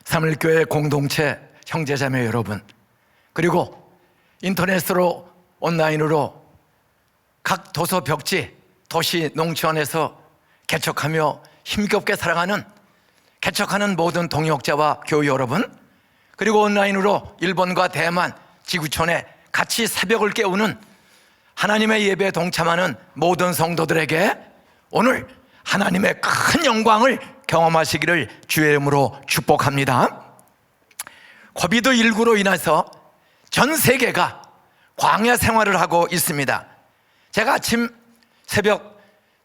삼일교회 공동체 형제자매 여러분, 그리고 인터넷으로 온라인으로 각 도서 벽지, 도시 농촌에서 개척하며 힘겹게 살아가는 개척하는 모든 동역자와 교우 여러분, 그리고 온라인으로 일본과 대만 지구촌에 같이 새벽을 깨우는 하나님의 예배에 동참하는 모든 성도들에게 오늘 하나님의 큰 영광을 경험하시기를 주의 이름으로 축복합니다. 코비드19로 인해서 전 세계가 광야 생활을 하고 있습니다. 제가 아침 새벽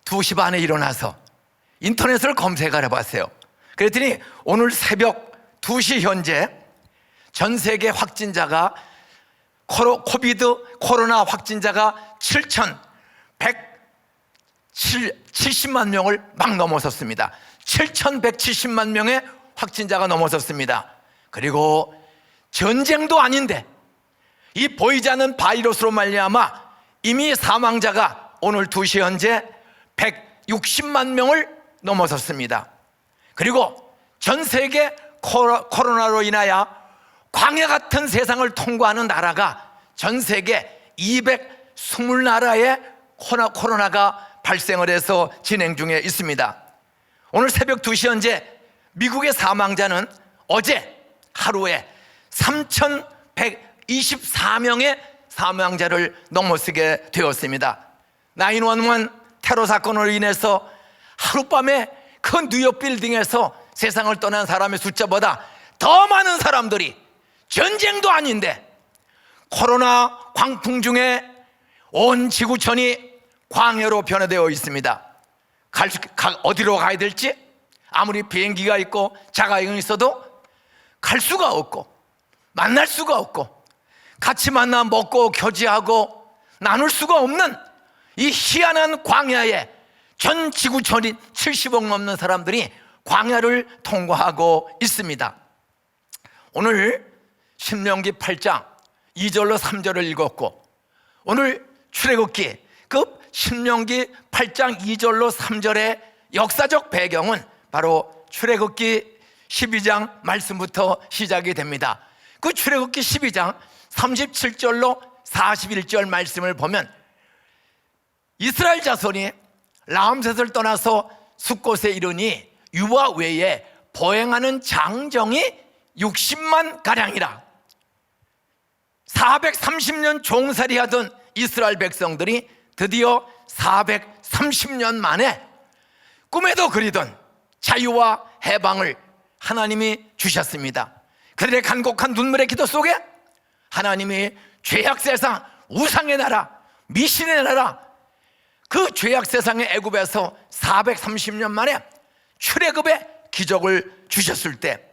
2시 반에 일어나서 인터넷을 검색을 해봤어요. 그랬더니 오늘 새벽 2시 현재 전 세계 확진자가 코로나 확진자가 7,170만 명을 막 넘어섰습니다. 7,170만 명의 확진자가 넘어섰습니다. 그리고 전쟁도 아닌데 이 보이지 않는 바이러스로 말미암아 이미 사망자가 오늘 2시 현재 160만 명을 넘어섰습니다. 그리고 전 세계 코로나로 인하여 광야 같은 세상을 통과하는 나라가 전 세계 220나라에 코로나가 발생을 해서 진행 중에 있습니다. 오늘 새벽 2시 현재 미국의 사망자는 어제 하루에 3,124명의 사망자를 넘어서게 되었습니다. 911 테러 사건으로 인해서 하룻밤에 큰 뉴욕 빌딩에서 세상을 떠난 사람의 숫자보다 더 많은 사람들이 전쟁도 아닌데 코로나 광풍 중에 온 지구촌이 광야로 변화되어 있습니다. 어디로 가야 될지, 아무리 비행기가 있고 자가용이 있어도 갈 수가 없고 만날 수가 없고 같이 만나 먹고 교제하고 나눌 수가 없는 이 희한한 광야에 전 지구촌이 70억 넘는 사람들이 광야를 통과하고 있습니다. 오늘 신명기 8장 2절로 3절을 읽었고, 오늘 출애굽기 그 신명기 8장 2절로 3절의 역사적 배경은 바로 출애굽기 12장 말씀부터 시작이 됩니다. 그 출애굽기 12장 37절로 41절 말씀을 보면 이스라엘 자손이 라암셋을 떠나서 숫곳에 이르니 유아 외에 보행하는 장정이 60만 가량이라. 430년 종살이 하던 이스라엘 백성들이 드디어 430년 만에 꿈에도 그리던 자유와 해방을 하나님이 주셨습니다. 그들의 간곡한 눈물의 기도 속에 하나님이 죄악 세상, 우상의 나라, 미신의 나라, 그 죄악 세상의 애굽에서 430년 만에 출애굽의 기적을 주셨을 때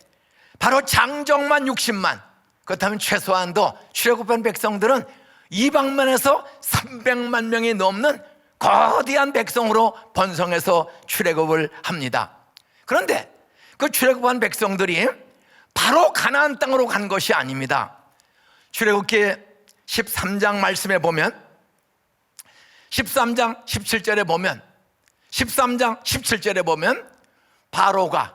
바로 장정만 60만, 그렇다면 최소한도 출애굽한 백성들은 이방만에서 300만 명이 넘는 거대한 백성으로 번성해서 출애굽을 합니다. 그런데 그 출애굽한 백성들이 바로 가나안 땅으로 간 것이 아닙니다. 출애굽기 13장 말씀에 보면 13장 17절에 보면 13장 17절에 보면 바로가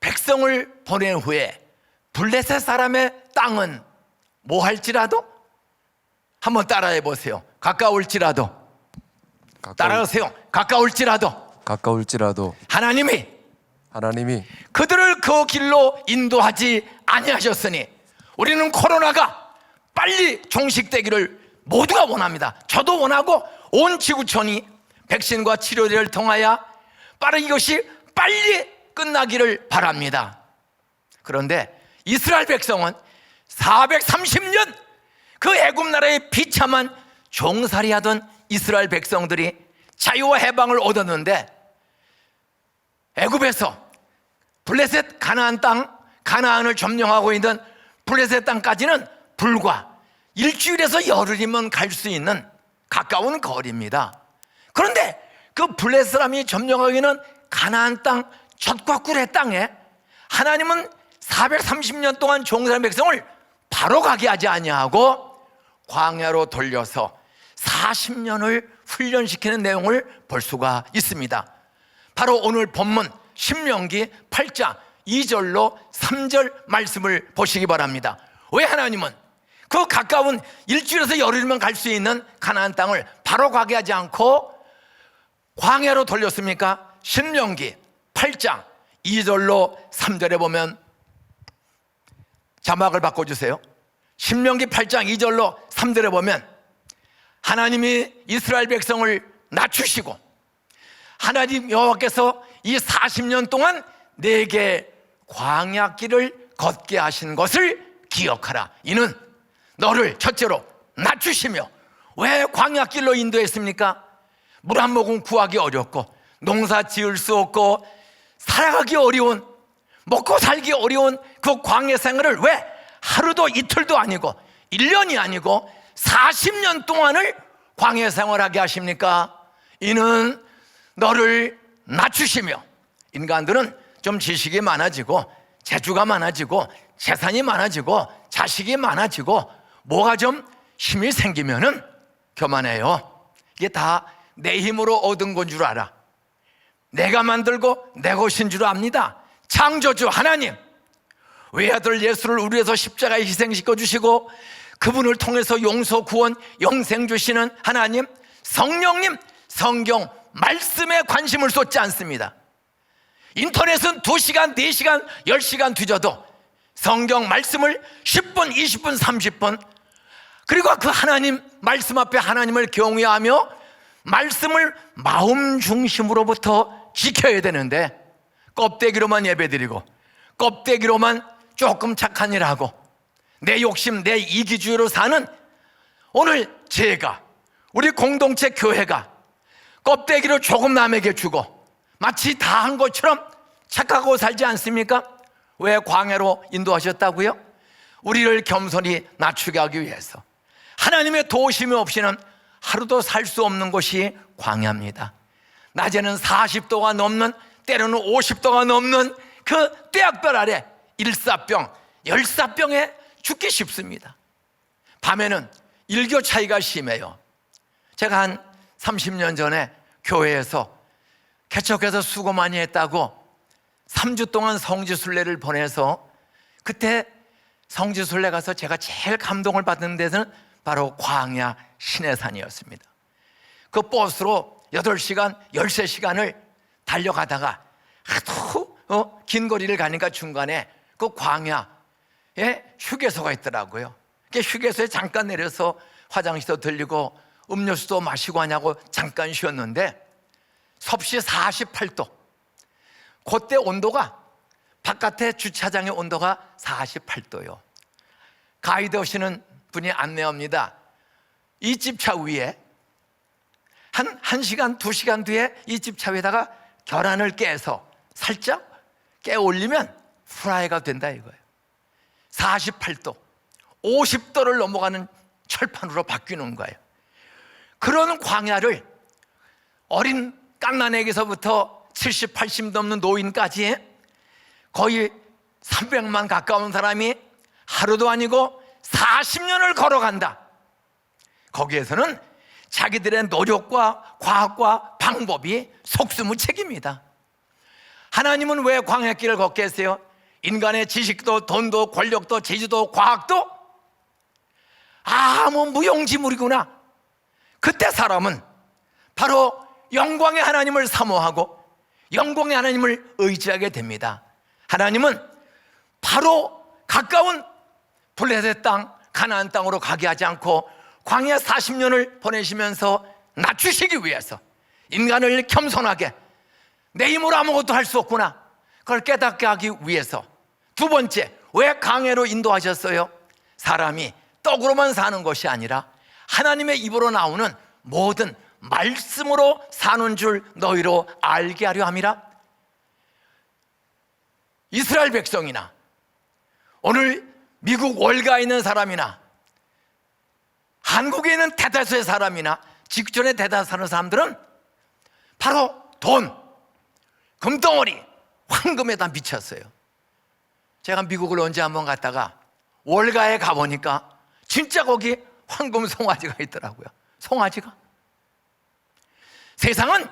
백성을 보낸 후에 블레셋 사람의 땅은 뭐 할지라도 한번 따라해 보세요. 가까울지라도 따라하세요. 가까울지라도 하나님이 그들을 그 길로 인도하지 아니하셨으니 우리는 코로나가 빨리 종식되기를 모두가 원합니다. 저도 원하고 온 지구촌이 백신과 치료제를 통하여 빠르게 이것이 빨리 끝나기를 바랍니다. 그런데 이스라엘 백성은 430년 그 애굽 나라의 비참한 종살이하던 이스라엘 백성들이 자유와 해방을 얻었는데 애굽에서 블레셋 가나안 땅, 가나안을 점령하고 있는 블레셋 땅까지는 불과 일주일에서 열흘이면 갈 수 있는 가까운 거리입니다. 그런데 그 블레셋 사람이 점령하고 있는 가나안 땅, 젖과 꿀의 땅에 하나님은 430년 동안 종살이한 백성을 바로 가게 하지 아니하고 광야로 돌려서 40년을 훈련시키는 내용을 볼 수가 있습니다. 바로 오늘 본문 신명기 8장 2절로 3절 말씀을 보시기 바랍니다. 왜 하나님은 그 가까운 일주일에서 열흘이면 갈 수 있는 가나안 땅을 바로 가게 하지 않고 광야로 돌렸습니까? 신명기 8장 2절로 3절에 보면, 자막을 바꿔주세요. 신명기 8장 2절로 3절에 보면 하나님이 이스라엘 백성을 낮추시고 하나님 여호와께서 이 40년 동안 내게 광야길을 걷게 하신 것을 기억하라. 이는 너를 첫째로 낮추시며, 왜 광야길로 인도했습니까? 물 한 모금 구하기 어렵고 농사 지을 수 없고 살아가기 어려운, 먹고 살기 어려운 그 광야 생활을 왜 하루도 이틀도 아니고 1년이 아니고 40년 동안을 광야 생활하게 하십니까? 이는 너를 낮추시며. 인간들은 좀 지식이 많아지고 재주가 많아지고 재산이 많아지고 자식이 많아지고 뭐가 좀 힘이 생기면은 교만해요. 이게 다 내 힘으로 얻은 건 줄 알아. 내가 만들고 내 것인 줄 압니다. 창조주 하나님, 외아들 예수를 우리 위해서 십자가에 희생시켜 주시고 그분을 통해서 용서, 구원, 영생 주시는 하나님, 성령님, 성경 말씀에 관심을 쏟지 않습니다. 인터넷은 2시간, 4시간, 10시간 뒤져도 성경 말씀을 10분, 20분, 30분, 그리고 그 하나님 말씀 앞에 하나님을 경외하며 말씀을 마음 중심으로부터 지켜야 되는데 껍데기로만 예배드리고 껍데기로만 조금 착한 일 하고 내 욕심, 내 이기주의로 사는 오늘 제가, 우리 공동체 교회가 껍데기로 조금 남에게 주고 마치 다 한 것처럼 착하고 살지 않습니까? 왜 광야로 인도하셨다고요? 우리를 겸손히 낮추게 하기 위해서. 하나님의 도우심이 없이는 하루도 살 수 없는 곳이 광야입니다. 낮에는 40도가 넘는, 때로는 50도가 넘는 그 떼약별 아래 일사병, 열사병에 죽기 쉽습니다. 밤에는 일교 차이가 심해요. 제가 한 30년 전에 교회에서 개척해서 수고 많이 했다고 3주 동안 성지순례를 보내서, 그때 성지순례 가서 제가 제일 감동을 받는 데는 바로 광야 시내산이었습니다. 그 버스로 8시간, 13시간을 달려가다가 하도 긴 거리를 가니까 중간에 그 광야에 휴게소가 있더라고요. 휴게소에 잠깐 내려서 화장실도 들리고 음료수도 마시고 하냐고 잠깐 쉬었는데 섭씨 48도. 그때 온도가, 바깥에 주차장의 온도가 48도요. 가이드 오시는 분이 안내합니다. 이 집차 위에 한 1시간, 2시간 뒤에 이 집차 위에다가 계란을 깨서 살짝 깨 올리면 프라이가 된다 이거예요. 48도, 50도를 넘어가는 철판으로 바뀌는 거예요. 그런 광야를 어린 갓난아기서부터 70, 80 넘는 노인까지 거의 300만 가까운 사람이 하루도 아니고 40년을 걸어간다. 거기에서는 자기들의 노력과 과학과 방법이 속수무책입니다. 하나님은 왜 광야길을 걷게 했어요? 인간의 지식도 돈도 권력도 재주도 과학도 아무 무용지물이구나. 그때 사람은 바로 영광의 하나님을 사모하고 영광의 하나님을 의지하게 됩니다. 하나님은 바로 가까운 블레셋 땅, 가나안 땅으로 가게 하지 않고 광야 40년을 보내시면서 낮추시기 위해서 인간을 겸손하게, 내 힘으로 아무것도 할 수 없구나, 그걸 깨닫게 하기 위해서. 두 번째, 왜 광야로 인도하셨어요? 사람이 떡으로만 사는 것이 아니라 하나님의 입으로 나오는 모든 말씀으로 사는 줄 너희로 알게 하려 함이라. 이스라엘 백성이나 오늘 미국 월가에 있는 사람이나 한국에 있는 대다수의 사람이나 직전에 대다수 사는 사람들은 바로 돈, 금덩어리, 황금에다 미쳤어요. 제가 미국을 언제 한번 갔다가 월가에 가보니까 진짜 거기 황금 송아지가 있더라고요. 송아지가. 세상은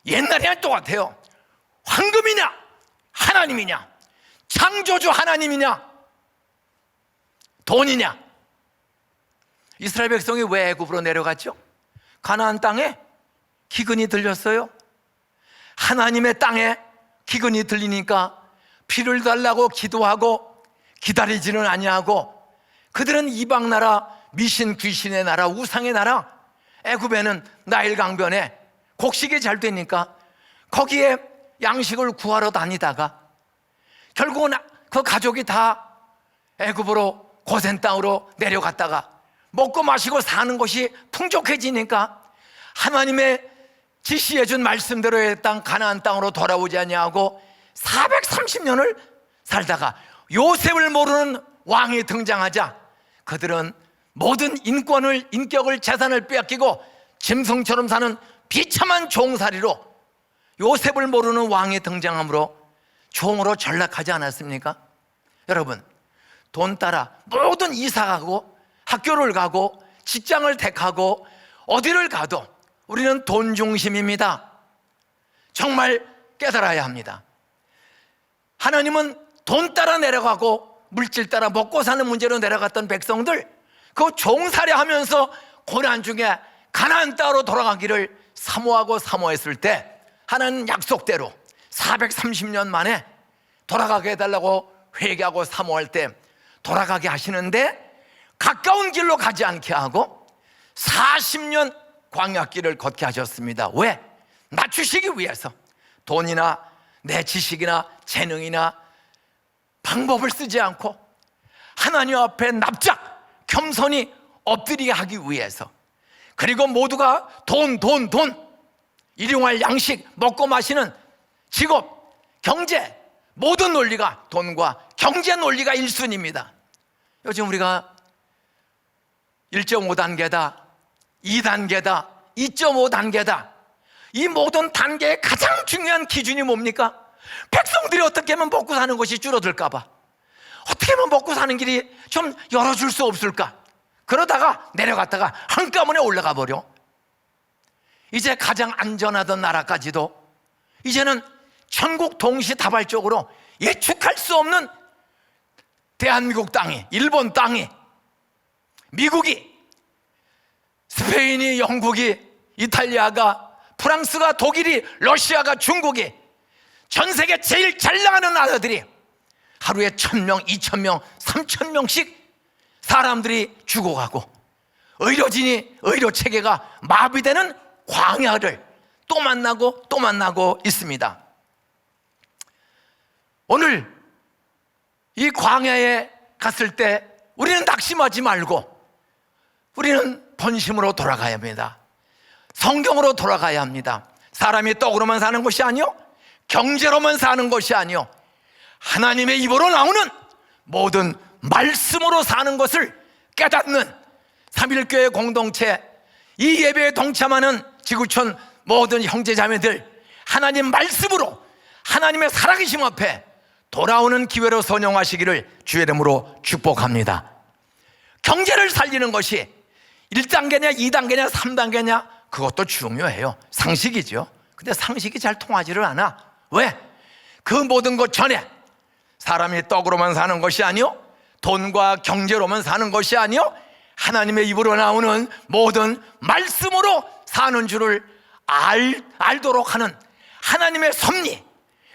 옛날이랑 똑같아요. 황금이냐 하나님이냐, 창조주 하나님이냐 돈이냐? 이스라엘 백성이 왜 애굽으로 내려갔죠? 가나안 땅에 기근이 들렸어요. 하나님의 땅에 기근이 들리니까 피를 달라고 기도하고 기다리지는 아니하고 그들은 이방 나라, 미신 귀신의 나라, 우상의 나라, 애굽에는 나일 강변에 곡식이 잘 되니까 거기에 양식을 구하러 다니다가 결국은 그 가족이 다 애굽으로 고센 땅으로 내려갔다가 먹고 마시고 사는 것이 풍족해지니까 하나님의 지시해 준 말씀대로의 땅 가나안 땅으로 돌아오지 아니하고 430년을 살다가 요셉을 모르는 왕이 등장하자 그들은 모든 인격을 재산을 빼앗기고 짐승처럼 사는 비참한 종살이로 요셉을 모르는 왕이 등장함으로 종으로 전락하지 않았습니까? 여러분, 돈 따라 모든 이사 가고 학교를 가고 직장을 택하고 어디를 가도 우리는 돈 중심입니다. 정말 깨달아야 합니다. 하나님은 돈 따라 내려가고 물질 따라 먹고 사는 문제로 내려갔던 백성들 그 종살이 하면서 고난 중에 가나안 땅으로 돌아가기를 사모하고 사모했을 때 하나님 약속대로 430년 만에 돌아가게 해달라고 회개하고 사모할 때 돌아가게 하시는데 가까운 길로 가지 않게 하고 40년 광야길을 걷게 하셨습니다. 왜? 낮추시기 위해서. 돈이나 내 지식이나 재능이나 방법을 쓰지 않고 하나님 앞에 납작 겸손히 엎드리게 하기 위해서. 그리고 모두가 돈 일용할 양식, 먹고 마시는 직업, 경제, 모든 논리가 돈과 경제 논리가 1순위입니다. 요즘 우리가 1.5단계다, 2단계다, 2.5단계다. 이 모든 단계의 가장 중요한 기준이 뭡니까? 백성들이 어떻게 하면 먹고 사는 것이 줄어들까 봐 어떻게 하면 먹고 사는 길이 좀 열어줄 수 없을까? 그러다가 내려갔다가 한꺼번에 올라가 버려. 이제 가장 안전하던 나라까지도 이제는 천국 동시다발적으로 예측할 수 없는 대한민국 땅이, 일본 땅이, 미국이, 스페인이, 영국이, 이탈리아가, 프랑스가, 독일이, 러시아가, 중국이, 전 세계 제일 잘 나가는 나라들이 하루에 1,000명, 2,000명, 3,000명씩 사람들이 죽어가고 의료진이, 의료체계가 마비되는 광야를 또 만나고 있습니다. 오늘 이 광야에 갔을 때 우리는 낙심하지 말고 우리는 본심으로 돌아가야 합니다. 성경으로 돌아가야 합니다. 사람이 떡으로만 사는 것이 아니요, 경제로만 사는 것이 아니요, 하나님의 입으로 나오는 모든 말씀으로 사는 것을 깨닫는 삼일교회 공동체, 이 예배에 동참하는 지구촌 모든 형제자매들, 하나님 말씀으로 하나님의 살아계심 앞에 돌아오는 기회로 선용하시기를 주의 이름으로 축복합니다. 경제를 살리는 것이 1단계냐 2단계냐 3단계냐 그것도 중요해요. 상식이죠. 근데 상식이 잘 통하지를 않아. 왜? 그 모든 것 전에 사람이 떡으로만 사는 것이 아니요, 돈과 경제로만 사는 것이 아니요, 하나님의 입으로 나오는 모든 말씀으로 사는 줄을 알도록 하는 하나님의 섭리,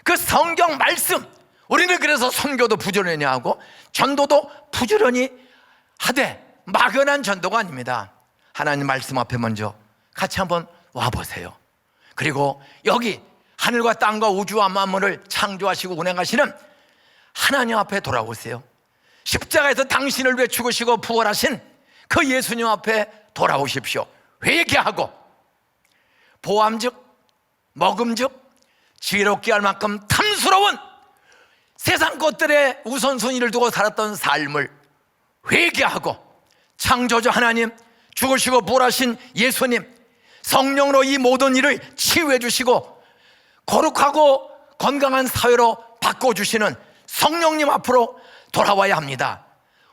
그 성경 말씀. 우리는 그래서 선교도 부지런히 하고 전도도 부지런히 하되 막연한 전도가 아닙니다. 하나님 말씀 앞에 먼저 같이 한번 와보세요. 그리고 여기 하늘과 땅과 우주와 만물을 창조하시고 운행하시는 하나님 앞에 돌아오세요. 십자가에서 당신을 위해 죽으시고 부활하신 그 예수님 앞에 돌아오십시오. 회개하고 보암즉 먹음즉 지혜롭게 할 만큼 탐스러운 세상 것들의 우선순위를 두고 살았던 삶을 회개하고 창조주 하나님, 죽으시고 부활하신 예수님, 성령으로 이 모든 일을 치유해 주시고 거룩하고 건강한 사회로 바꿔주시는 성령님 앞으로 돌아와야 합니다.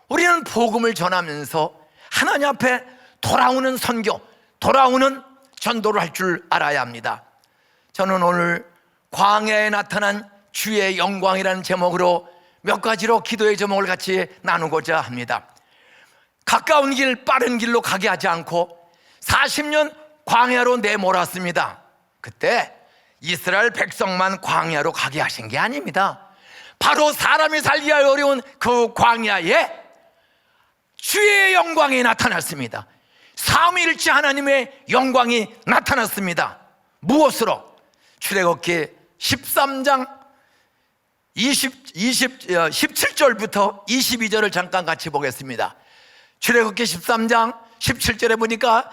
우리는 복음을 전하면서 하나님 앞에 돌아오는 선교, 돌아오는 전도를 할 줄 알아야 합니다. 저는 오늘 광야에 나타난 주의 영광이라는 제목으로 몇 가지로 기도의 제목을 같이 나누고자 합니다. 가까운 길, 빠른 길로 가게 하지 않고 40년 광야로 내몰았습니다. 그때 이스라엘 백성만 광야로 가게 하신 게 아닙니다. 바로 사람이 살기가 어려운 그 광야에 주의 영광이 나타났습니다. 삼위일체 하나님의 영광이 나타났습니다. 무엇으로? 출애굽기 13장 17절부터 22절을 잠깐 같이 보겠습니다. 출애굽기 13장 17절에 보니까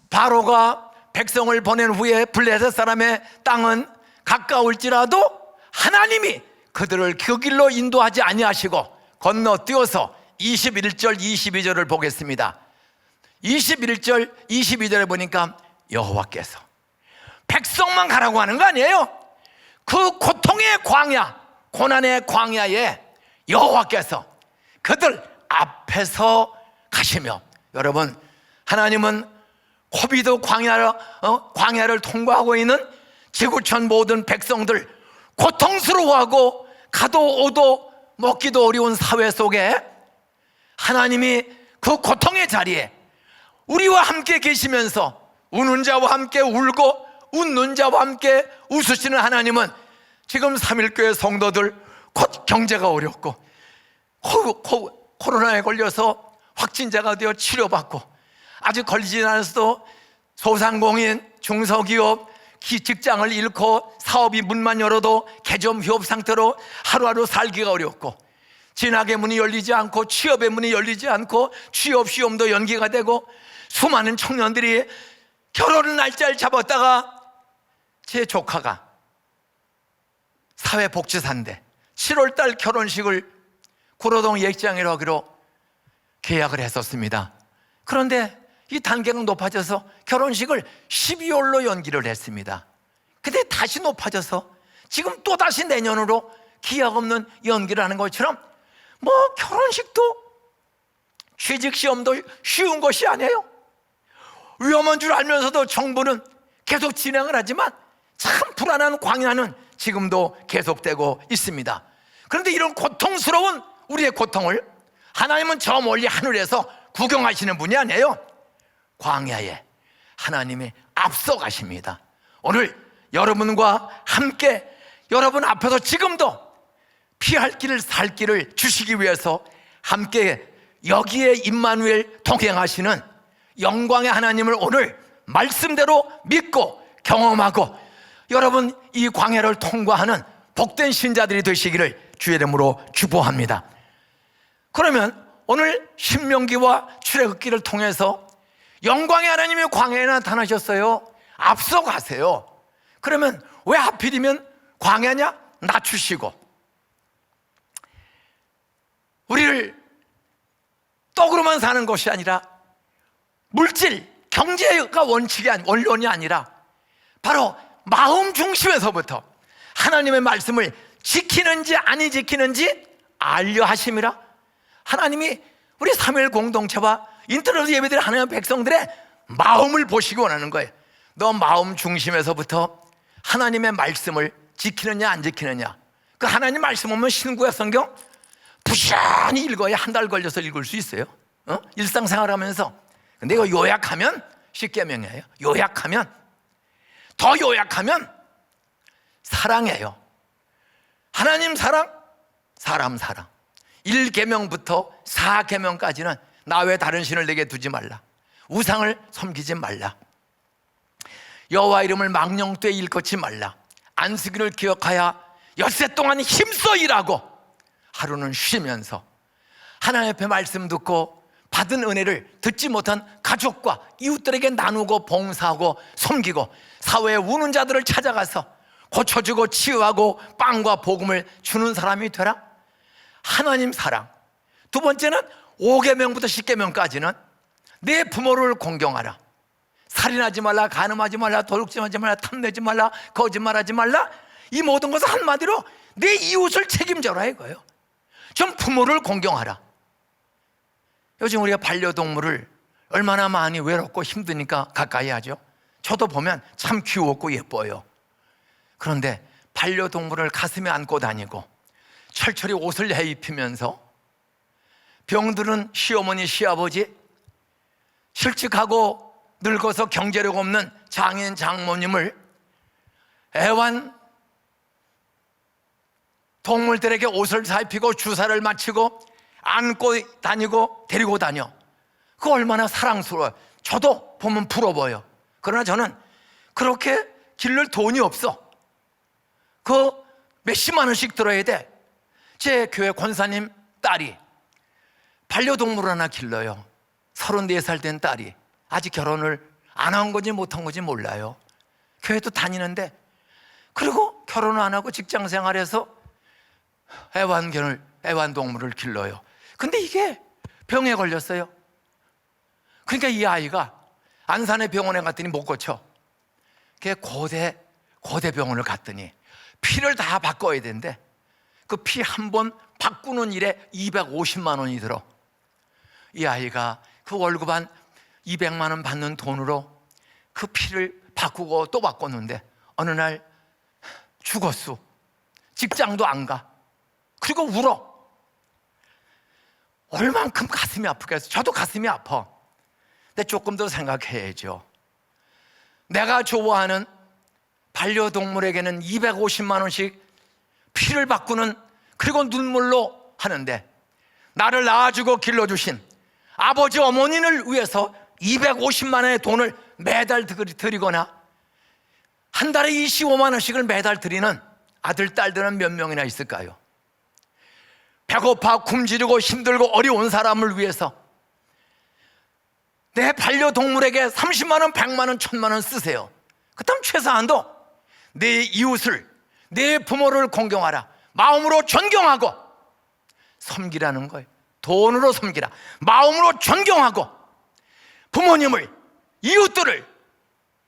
바로가 백성을 보낸 후에 블레셋 사람의 땅은 가까울지라도 하나님이 그들을 그 길로 인도하지 아니하시고 건너뛰어서 21절 22절을 보겠습니다. 21절 22절에 보니까 여호와께서 백성만 가라고 하는 거 아니에요. 그 고통의 광야, 고난의 광야에 여호와께서 그들 앞에서 가시며, 여러분, 하나님은 고비도 광야를 통과하고 있는 지구촌 모든 백성들, 고통스러워하고 가도 오도 먹기도 어려운 사회 속에 하나님이 그 고통의 자리에 우리와 함께 계시면서 우는 자와 함께 울고 웃는 자와 함께 웃으시는 하나님은 지금 삼일교회 성도들 곧 경제가 어렵고 코로나에 걸려서 확진자가 되어 치료받고 아직 걸리지 않았어도 소상공인, 중소기업, 직장을 잃고 사업이 문만 열어도 개점 휴업 상태로 하루하루 살기가 어렵고 진학의 문이 열리지 않고 취업의 문이 열리지 않고 취업 시험도 연기가 되고 수많은 청년들이 결혼 날짜를 잡았다가 제 조카가 사회복지사인데 7월달 결혼식을 구로동 예식장이라고 하기로 계약을 했었습니다. 그런데 이 단계가 높아져서 결혼식을 12월로 연기를 했습니다. 근데 다시 높아져서 지금 또다시 내년으로 기약 없는 연기를 하는 것처럼 뭐 결혼식도 취직시험도 쉬운 것이 아니에요. 위험한 줄 알면서도 정부는 계속 진행을 하지만 참 불안한 광야는 지금도 계속되고 있습니다. 그런데 이런 고통스러운 우리의 고통을 하나님은 저 멀리 하늘에서 구경하시는 분이 아니에요. 광야에 하나님이 앞서 가십니다. 오늘 여러분과 함께 여러분 앞에서 지금도 피할 길을 살 길을 주시기 위해서 함께 여기에 임마누엘 동행하시는 영광의 하나님을 오늘 말씀대로 믿고 경험하고 여러분 이 광야를 통과하는 복된 신자들이 되시기를 주의 이름으로 축복합니다. 그러면 오늘 신명기와 출애굽기를 통해서 영광의 하나님이 광야에 나타나셨어요. 앞서 가세요. 그러면 왜 하필이면 광야냐? 낮추시고 우리를 떡으로만 사는 것이 아니라 물질, 경제가 원론이 아니라 바로 마음 중심에서부터 하나님의 말씀을 지키는지 아니 지키는지 알려 하심이라. 하나님이 우리 삼일 공동체와 인터넷 예배드리는 하나님의 백성들의 마음을 보시기 원하는 거예요. 너 마음 중심에서부터 하나님의 말씀을 지키느냐 안 지키느냐. 그 하나님 말씀 오면 신구약 성경 부시한히 읽어야 한 달 걸려서 읽을 수 있어요. 일상생활하면서. 근데 이거 요약하면 십계명이에요. 더 요약하면 사랑이에요. 하나님 사랑, 사람 사랑. 1계명부터 4계명까지는 나 외 다른 신을 내게 두지 말라, 우상을 섬기지 말라, 여호와 이름을 망령되이 일컫지 말라, 안식일을 기억하여 엿새 동안 힘써 일하고 하루는 쉬면서 하나님 앞에 말씀 듣고 받은 은혜를 듣지 못한 가족과 이웃들에게 나누고 봉사하고 섬기고 사회에 우는 자들을 찾아가서 고쳐주고 치유하고 빵과 복음을 주는 사람이 되라. 하나님 사랑. 두 번째는 5계명부터 10계명까지는 내 부모를 공경하라, 살인하지 말라, 간음하지 말라, 도둑질하지 말라, 탐내지 말라, 거짓말하지 말라. 이 모든 것은 한마디로 내 이웃을 책임져라 이거예요. 좀 부모를 공경하라. 요즘 우리가 반려동물을 얼마나 많이 외롭고 힘드니까 가까이 하죠. 저도 보면 참 귀엽고 예뻐요. 그런데 반려동물을 가슴에 안고 다니고 철철이 옷을 해입히면서 병들은 시어머니 시아버지, 실직하고 늙어서 경제력 없는 장인 장모님을 애완 동물들에게 옷을 살피고 주사를 맞히고 안고 다니고 데리고 다녀. 그거 얼마나 사랑스러워요. 저도 보면 부러워요. 그러나 저는 그렇게 기를 돈이 없어. 그 몇십만 원씩 들어야 돼. 제 교회 권사님 딸이 반려동물 하나 길러요. 34살 된 딸이. 아직 결혼을 안 한 건지 못 한 건지 몰라요. 교회도 다니는데, 그리고 결혼을 안 하고 직장 생활해서 애완동물을 길러요. 근데 이게 병에 걸렸어요. 그러니까 이 아이가 안산의 병원에 갔더니 못 고쳐. 그게 고대 병원을 갔더니 피를 다 바꿔야 되는데 그 피 한 번 바꾸는 일에 250만 원이 들어. 이 아이가 그 월급 한 200만 원 받는 돈으로 그 피를 바꾸고 또 바꿨는데 어느 날 죽었어. 직장도 안 가. 그리고 울어. 얼만큼 가슴이 아프겠어. 저도 가슴이 아파. 근데 조금 더 생각해야죠. 내가 좋아하는 반려동물에게는 250만 원씩 피를 바꾸는, 그리고 눈물로 하는데, 나를 낳아주고 길러주신 아버지 어머니를 위해서 250만 원의 돈을 매달 드리거나 한 달에 25만 원씩을 매달 드리는 아들, 딸들은 몇 명이나 있을까요? 배고파 굶주리고 힘들고 어려운 사람을 위해서 내 반려동물에게 30만 원, 100만 원, 1000만 원 쓰세요. 그렇다면 최소한도 내 이웃을, 내 부모를 공경하라. 마음으로 존경하고 섬기라는 거예요. 돈으로 섬기라. 마음으로 존경하고 부모님을, 이웃들을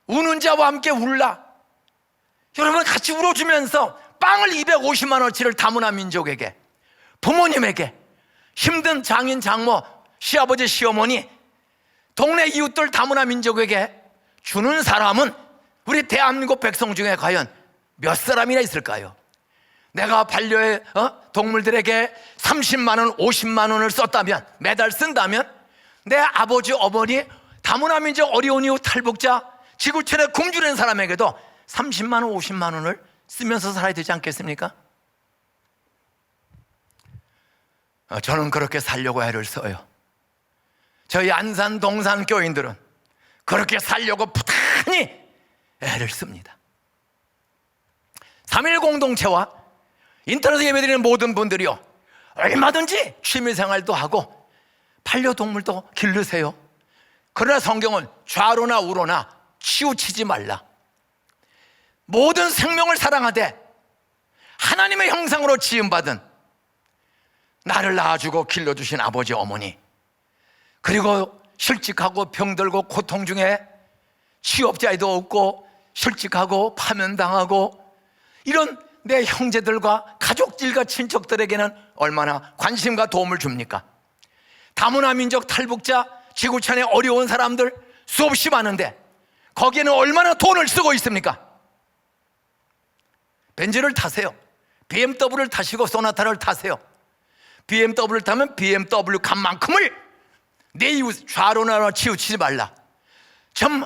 우는 자와 함께 울라. 여러분 같이 울어주면서 빵을 250만 원치를 다문화 민족에게, 부모님에게, 힘든 장인 장모, 시아버지 시어머니, 동네 이웃들 다문화 민족에게 주는 사람은 우리 대한민국 백성 중에 과연 몇 사람이나 있을까요? 내가 반려의 동물들에게 30만 원, 50만 원을 썼다면, 매달 쓴다면 내 아버지, 어머니, 다문화 민족 어려운 이웃 탈북자, 지구촌에 굶주리는 사람에게도 30만 원, 50만 원을 쓰면서 살아야 되지 않겠습니까? 저는 그렇게 살려고 애를 써요. 저희 안산 동산 교인들은 그렇게 살려고 부단히 애를 씁니다. 3.1 공동체와 인터넷에 예배드리는 모든 분들이요, 얼마든지 취미생활도 하고 반려동물도 기르세요. 그러나 성경은 좌로나 우로나 치우치지 말라. 모든 생명을 사랑하되 하나님의 형상으로 지음받은 나를 낳아주고 길러주신 아버지 어머니, 그리고 실직하고 병들고 고통 중에 취업자도 없고 실직하고 파면당하고 이런 내 형제들과 가족들과 친척들에게는 얼마나 관심과 도움을 줍니까? 다문화 민족 탈북자, 지구촌의 어려운 사람들 수없이 많은데 거기에는 얼마나 돈을 쓰고 있습니까? 벤츠를 타세요. BMW를 타시고 소나타를 타세요. BMW를 타면 BMW 값만큼을 내 이웃 좌로나로 치우치지 말라. 참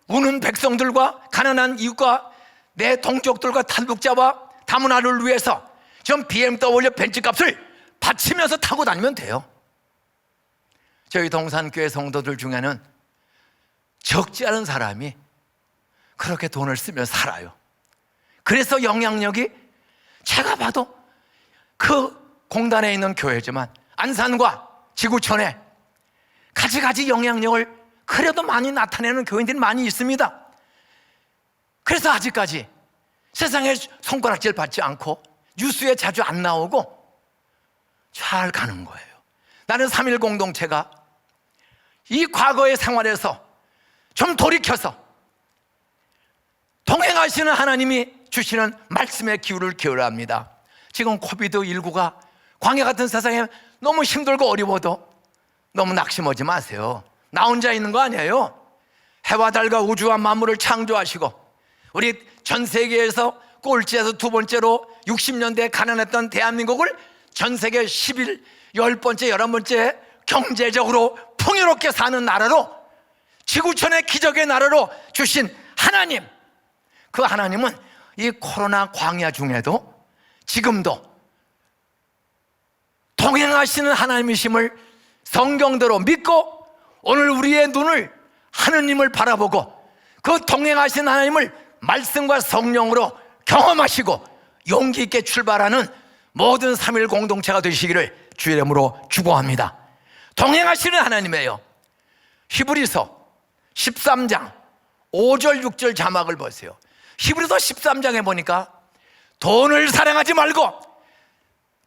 우는 백성들과 가난한 이웃과 내 동족들과 탈북자와 다문화를 위해서 전 BMW 벤츠 값을 바치면서 타고 다니면 돼요. 저희 동산교회 성도들 중에는 적지 않은 사람이 그렇게 돈을 쓰며 살아요. 그래서 영향력이, 제가 봐도 그 공단에 있는 교회지만 안산과 지구촌에 가지가지 영향력을 그래도 많이 나타내는 교인들이 많이 있습니다. 그래서 아직까지 세상에 손가락질 받지 않고 뉴스에 자주 안 나오고 잘 가는 거예요. 나는 3.1 공동체가 이 과거의 생활에서 좀 돌이켜서 동행하시는 하나님이 주시는 말씀의 기울을 기울여야 합니다. 지금 코비드19가 광야 같은 세상에 너무 힘들고 어려워도 너무 낙심하지 마세요. 나 혼자 있는 거 아니에요. 해와 달과 우주와 만물을 창조하시고 우리 전 세계에서 꼴찌에서 두 번째로 60년대에 가난했던 대한민국을 전 세계 10번째, 11번째 경제적으로 풍요롭게 사는 나라로, 지구촌의 기적의 나라로 주신 하나님, 그 하나님은 이 코로나 광야 중에도 지금도 동행하시는 하나님이심을 성경대로 믿고, 오늘 우리의 눈을 하느님을 바라보고 그 동행하신 하나님을 말씀과 성령으로 경험하시고 용기 있게 출발하는 모든 3일 공동체가 되시기를 주의 이름으로 축원합니다. 동행하시는 하나님이에요. 히브리서 13장 5절 6절 자막을 보세요. 히브리서 13장에 보니까 돈을 사랑하지 말고,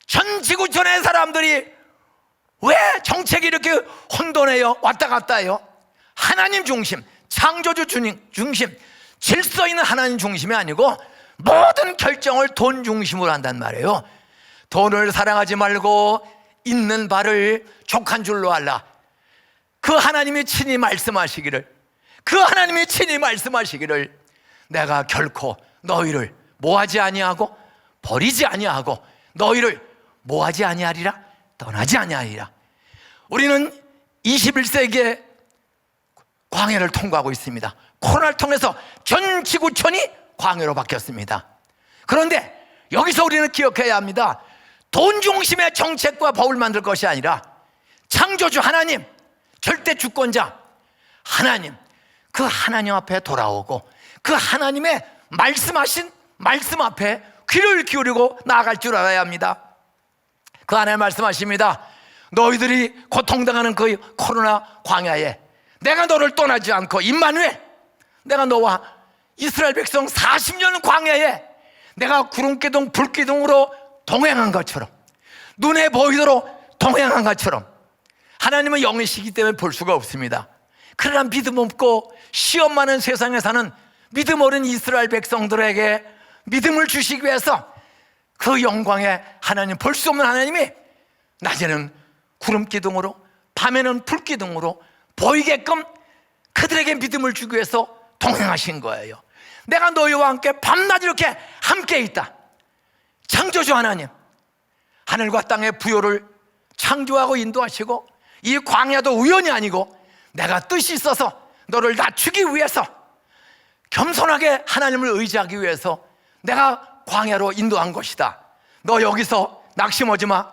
전 지구촌의 사람들이 왜 정책이 이렇게 혼돈해요? 왔다 갔다 해요? 하나님 중심, 창조주 중심, 질서 있는 하나님 중심이 아니고 모든 결정을 돈 중심으로 한단 말이에요. 돈을 사랑하지 말고 있는 바를 족한 줄로 알라. 그 하나님이 친히 말씀하시기를, 내가 결코 너희를 뭐하지 아니하고 버리지 아니하고 너희를 뭐하지 아니하리라, 떠나지 아니하리라. 우리는 21세기의 광야를 통과하고 있습니다. 코로나를 통해서 전 지구촌이 광야로 바뀌었습니다. 그런데 여기서 우리는 기억해야 합니다. 돈 중심의 정책과 법을 만들 것이 아니라 창조주 하나님, 절대 주권자 하나님, 그 하나님 앞에 돌아오고 그 하나님의 말씀하신 말씀 앞에 귀를 기울이고 나아갈 줄 알아야 합니다. 그 하나님 말씀하십니다. 너희들이 고통당하는 그 코로나 광야에 내가 너를 떠나지 않고, 임마누엘, 내가 너와 이스라엘 백성 40년 광야에 내가 구름기둥 불기둥으로 동행한 것처럼, 눈에 보이도록 동행한 것처럼, 하나님은 영이시기 때문에 볼 수가 없습니다. 그러나 믿음 없고 시험 많은 세상에 사는 믿음 어린 이스라엘 백성들에게 믿음을 주시기 위해서 그 영광의 하나님, 볼 수 없는 하나님이 낮에는 구름기둥으로 밤에는 불기둥으로 보이게끔 그들에게 믿음을 주기 위해서 동행하신 거예요. 내가 너희와 함께 밤낮 이렇게 함께 있다. 창조주 하나님, 하늘과 땅의 부요를 창조하고 인도하시고, 이 광야도 우연이 아니고 내가 뜻이 있어서 너를 낮추기 위해서, 겸손하게 하나님을 의지하기 위해서 내가 광야로 인도한 것이다. 너 여기서 낙심하지 마.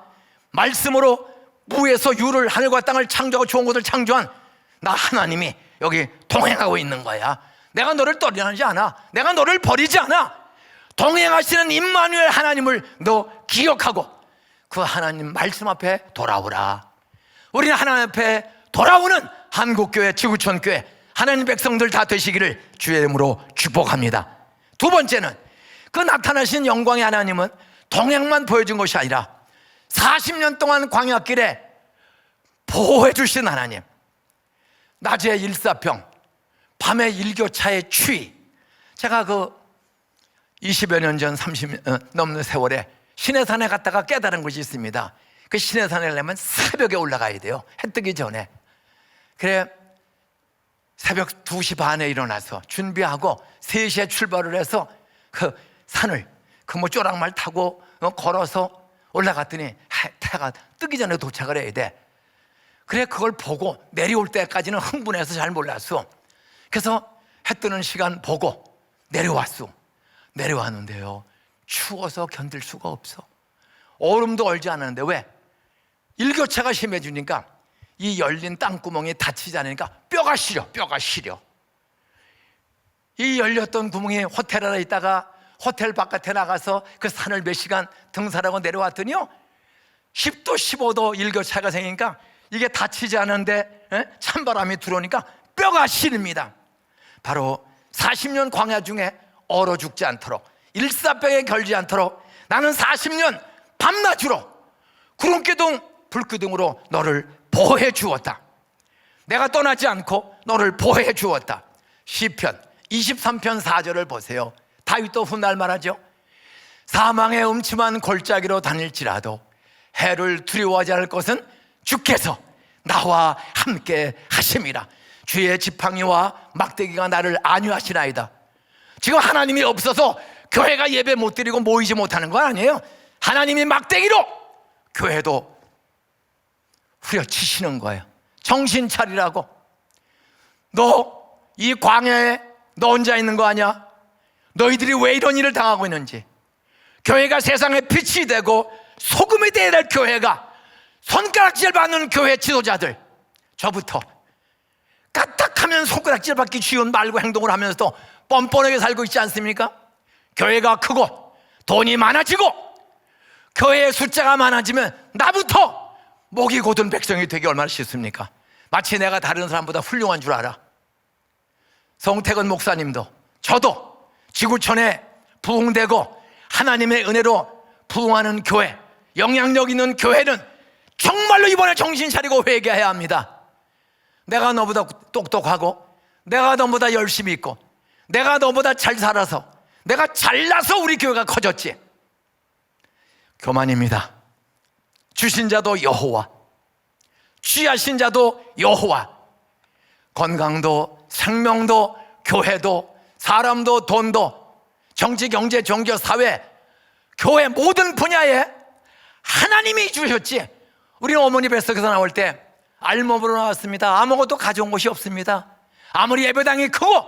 말씀으로 무에서 유를, 하늘과 땅을 창조하고 좋은 것을 창조한 나 하나님이 여기 동행하고 있는 거야. 내가 너를 떠나지 않아. 내가 너를 버리지 않아. 동행하시는 임마누엘 하나님을 너 기억하고 그 하나님 말씀 앞에 돌아오라. 우리는 하나님 앞에 돌아오는 한국교회, 지구촌교회, 하나님 백성들 다 되시기를 주의 이름으로 축복합니다. 두 번째는, 그 나타나신 영광의 하나님은 동행만 보여준 것이 아니라 40년 동안 광야길에 보호해 주신 하나님. 낮에 일사병, 밤에 일교차의 추위. 제가 그 20여 년 전, 30년 넘는 세월에 시내산에 갔다가 깨달은 것이 있습니다. 그 시내산에 가려면 새벽에 올라가야 돼요. 해 뜨기 전에. 그래 새벽 2시 반에 일어나서 준비하고 3시에 출발을 해서 그 산을 그 뭐 쪼락말 타고 걸어서 올라갔더니 해가 뜨기 전에 도착을 해야 돼. 그래 그걸 보고 내려올 때까지는 흥분해서 잘 몰랐어. 그래서 해 뜨는 시간 보고 내려왔어. 내려왔는데요, 추워서 견딜 수가 없어. 얼음도 얼지 않았는데, 왜? 일교차가 심해지니까 이 열린 땅구멍이 닫히지 않으니까 뼈가 시려. 이 열렸던 구멍이 호텔 안에 있다가 호텔 바깥에 나가서 그 산을 몇 시간 등산하고 내려왔더니요, 10도 15도 일교차가 생기니까 이게 닫히지 않은데 찬바람이 들어오니까 뼈가 시립니다. 바로 40년 광야 중에 얼어 죽지 않도록, 일사병에 걸지 않도록 나는 40년 밤낮으로 구름기둥 불기둥으로 너를 보호해 주었다. 내가 떠나지 않고 너를 보호해 주었다. 시편 23편 4절을 보세요. 다윗도 훗날 말하죠. 사망의 음침한 골짜기로 다닐지라도 해를 두려워하지 않을 것은 주께서 나와 함께 하심이라. 주의 지팡이와 막대기가 나를 안위하시나이다. 지금 하나님이 없어서 교회가 예배 못 드리고 모이지 못하는 건 아니에요. 하나님이 막대기로 교회도 후려치시는 거예요. 정신 차리라고. 너 이 광야에 너 혼자 있는 거 아니야? 너희들이 왜 이런 일을 당하고 있는지. 교회가 세상의 빛이 되고 소금이 되어야 될 교회가 손가락질 받는 교회 지도자들, 저부터 까딱하면 손가락질 받기 쉬운 말과 행동을 하면서도 뻔뻔하게 살고 있지 않습니까? 교회가 크고 돈이 많아지고 교회의 숫자가 많아지면 나부터 목이 곧은 백성이 되기 얼마나 쉽습니까? 마치 내가 다른 사람보다 훌륭한 줄 알아. 성태근 목사님도 저도 지구촌에 부흥되고 하나님의 은혜로 부흥하는 교회, 영향력 있는 교회는 정말로 이번에 정신 차리고 회개해야 합니다. 내가 너보다 똑똑하고 내가 너보다 열심히 있고 내가 너보다 잘 살아서 내가 잘나서 우리 교회가 커졌지. 교만입니다. 주신 자도 여호와, 취하신 자도 여호와. 건강도 생명도 교회도 사람도 돈도 정치 경제 종교 사회 교회 모든 분야에 하나님이 주셨지. 우리 어머니 뱃속에서 나올 때 알몸으로 나왔습니다. 아무것도 가져온 것이 없습니다. 아무리 예배당이 크고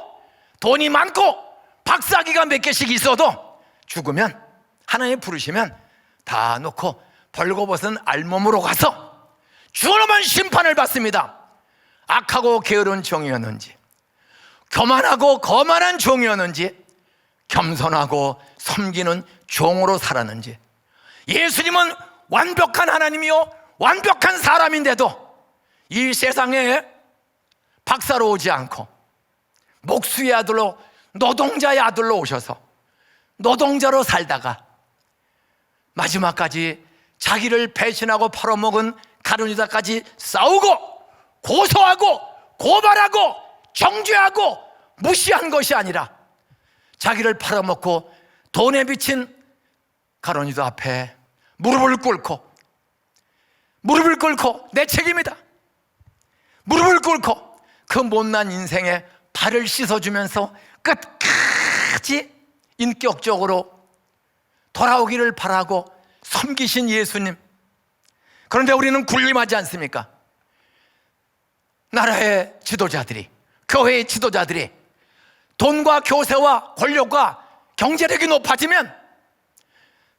돈이 많고 박사기가 몇 개씩 있어도 죽으면 하나님 부르시면 다 놓고 벌거벗은 알몸으로 가서 주어만 심판을 받습니다. 악하고 게으른 종이었는지, 교만하고 거만한 종이었는지, 겸손하고 섬기는 종으로 살았는지. 예수님은 완벽한 하나님이요 완벽한 사람인데도 이 세상에 박사로 오지 않고 목수의 아들로, 노동자의 아들로 오셔서 노동자로 살다가 마지막까지 자기를 배신하고 팔아먹은 가룟 유다까지 싸우고 고소하고 고발하고 정죄하고 무시한 것이 아니라 자기를 팔아먹고 돈에 비친 가룟 유다 앞에 무릎을 꿇고 내 책임이다, 무릎을 꿇고 그 못난 인생에 발을 씻어주면서 끝까지 인격적으로 돌아오기를 바라고 섬기신 예수님. 그런데 우리는 군림하지 않습니까? 나라의 지도자들이, 교회의 지도자들이 돈과 교세와 권력과 경제력이 높아지면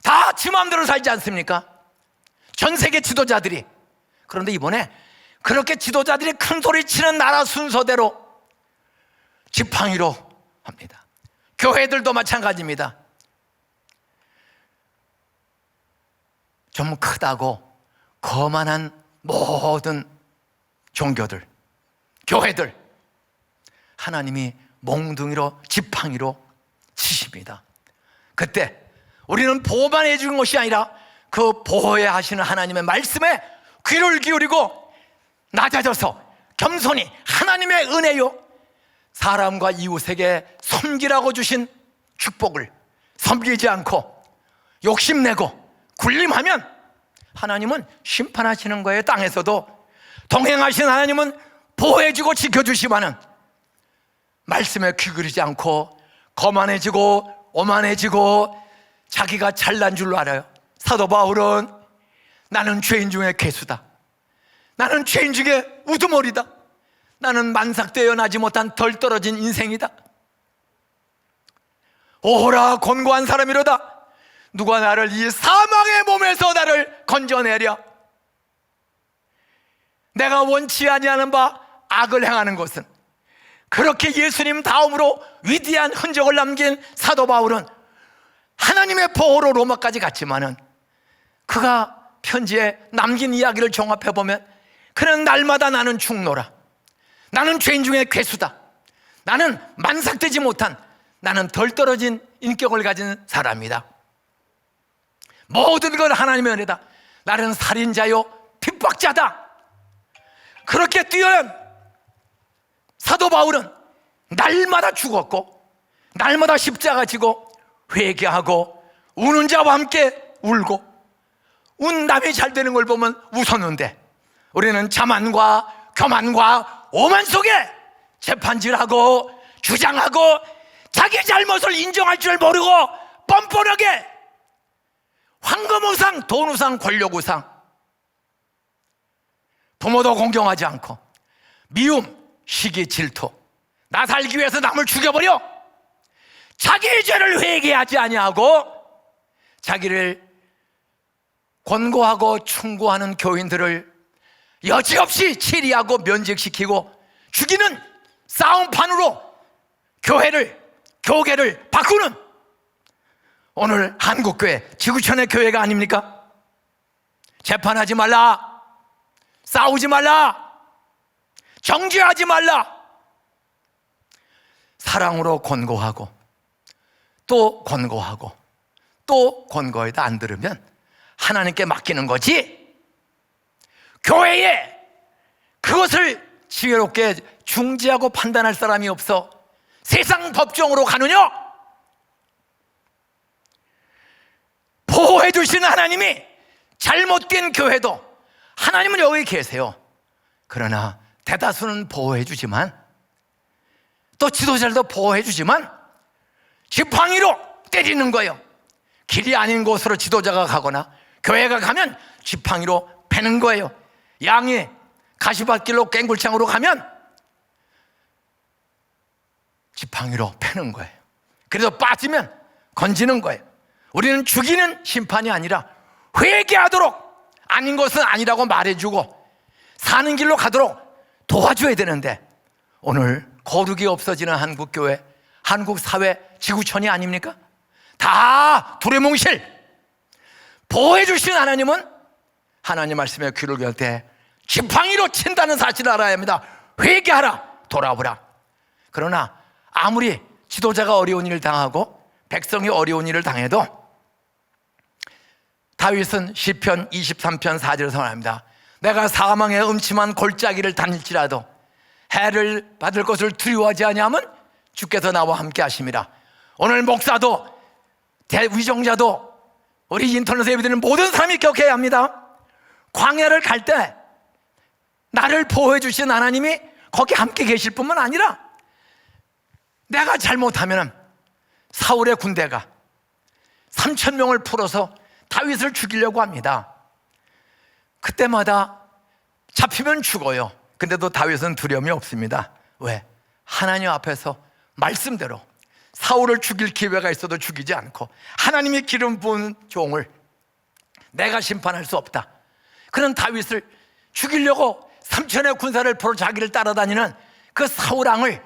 다 지 마음대로 살지 않습니까? 전 세계 지도자들이. 그런데 이번에 그렇게 지도자들이 큰 소리 치는 나라 순서대로 지팡이로 합니다. 교회들도 마찬가지입니다. 좀 크다고 거만한 모든 종교들, 교회들, 하나님이 몽둥이로 지팡이로 치십니다. 그때 우리는 보호만 해주는 것이 아니라 그 보호해야 하시는 하나님의 말씀에 귀를 기울이고 낮아져서 겸손히 하나님의 은혜요 사람과 이웃에게 섬기라고 주신 축복을 섬기지 않고 욕심내고 군림하면 하나님은 심판하시는 거예요. 땅에서도 동행하신 하나님은 보호해주고 지켜주시마는 말씀에 귀 기울이지 않고 거만해지고 오만해지고 자기가 잘난 줄로 알아요. 사도 바울은 나는 죄인 중에 괴수다, 나는 죄인 중에 우두머리다, 나는 만삭되어 나지 못한 덜 떨어진 인생이다, 오호라 곤고한 사람이로다. 누가 나를 이 사망의 몸에서 나를 건져내랴. 내가 원치 아니하는 바 악을 행하는 것은. 그렇게 예수님 다음으로 위대한 흔적을 남긴 사도 바울은 하나님의 보호로 로마까지 갔지만은 그가 편지에 남긴 이야기를 종합해보면 그는 날마다 나는 죽노라, 나는 죄인 중에 괴수다, 나는 만삭되지 못한, 나는 덜 떨어진 인격을 가진 사람이다, 모든 건 하나님의 은혜다, 나는 살인자요 핍박자다. 그렇게 뛰어난 사도 바울은 날마다 죽었고 날마다 십자가 지고 회개하고 우는 자와 함께 울고, 운 남이 잘 되는 걸 보면 웃었는데 우리는 자만과 교만과 오만 속에 재판질하고 주장하고 자기 잘못을 인정할 줄 모르고 뻔뻔하게 황금우상, 돈우상, 권력우상, 부모도 공경하지 않고 미움, 시기, 질투, 나 살기 위해서 남을 죽여버려 자기의 죄를 회개하지 아니하고 자기를 권고하고 충고하는 교인들을 여지없이 치리하고 면직시키고 죽이는 싸움판으로 교계를 바꾸는 오늘 한국교회, 지구촌의 교회가 아닙니까? 재판하지 말라, 싸우지 말라, 정죄하지 말라, 사랑으로 권고하고 또 권고하고 또 권고해도 안 들으면 하나님께 맡기는 거지, 교회에 그것을 지혜롭게 중지하고 판단할 사람이 없어 세상 법정으로 가느냐? 보호해 주신 하나님이 잘못된 교회도 하나님은 여기 계세요. 그러나 대다수는 보호해 주지만 또 지도자들도 보호해 주지만 지팡이로 때리는 거예요. 길이 아닌 곳으로 지도자가 가거나 교회가 가면 지팡이로 패는 거예요. 양이 가시밭길로 깽굴창으로 가면 지팡이로 패는 거예요. 그래서 빠지면 건지는 거예요. 우리는 죽이는 심판이 아니라 회개하도록 아닌 것은 아니라고 말해주고 사는 길로 가도록 도와줘야 되는데 오늘 거룩이 없어지는 한국교회, 한국사회, 지구촌이 아닙니까? 다 두레뭉실. 보호해 주신 하나님은 하나님 말씀에 귀를 열 때 지팡이로 친다는 사실을 알아야 합니다. 회개하라, 돌아오라. 그러나 아무리 지도자가 어려운 일을 당하고 백성이 어려운 일을 당해도 다윗은 시편 23편 4절을 선언합니다. 내가 사망의 음침한 골짜기를 다닐지라도 해를 받을 것을 두려워하지 아니하면 주께서 나와 함께 하심이라. 오늘 목사도 대위정자도 우리 인터넷에 예배드리는 모든 사람이 기억해야 합니다. 광야를 갈 때 나를 보호해 주신 하나님이 거기 함께 계실 뿐만 아니라 내가 잘못하면 사울의 군대가 3,000명을 풀어서 다윗을 죽이려고 합니다. 그때마다 잡히면 죽어요. 근데도 다윗은 두려움이 없습니다. 왜? 하나님 앞에서 말씀대로 사울을 죽일 기회가 있어도 죽이지 않고 하나님이 기름 부은 종을 내가 심판할 수 없다. 그런 다윗을 죽이려고 3천의 군사를 풀어 자기를 따라다니는 그 사울왕을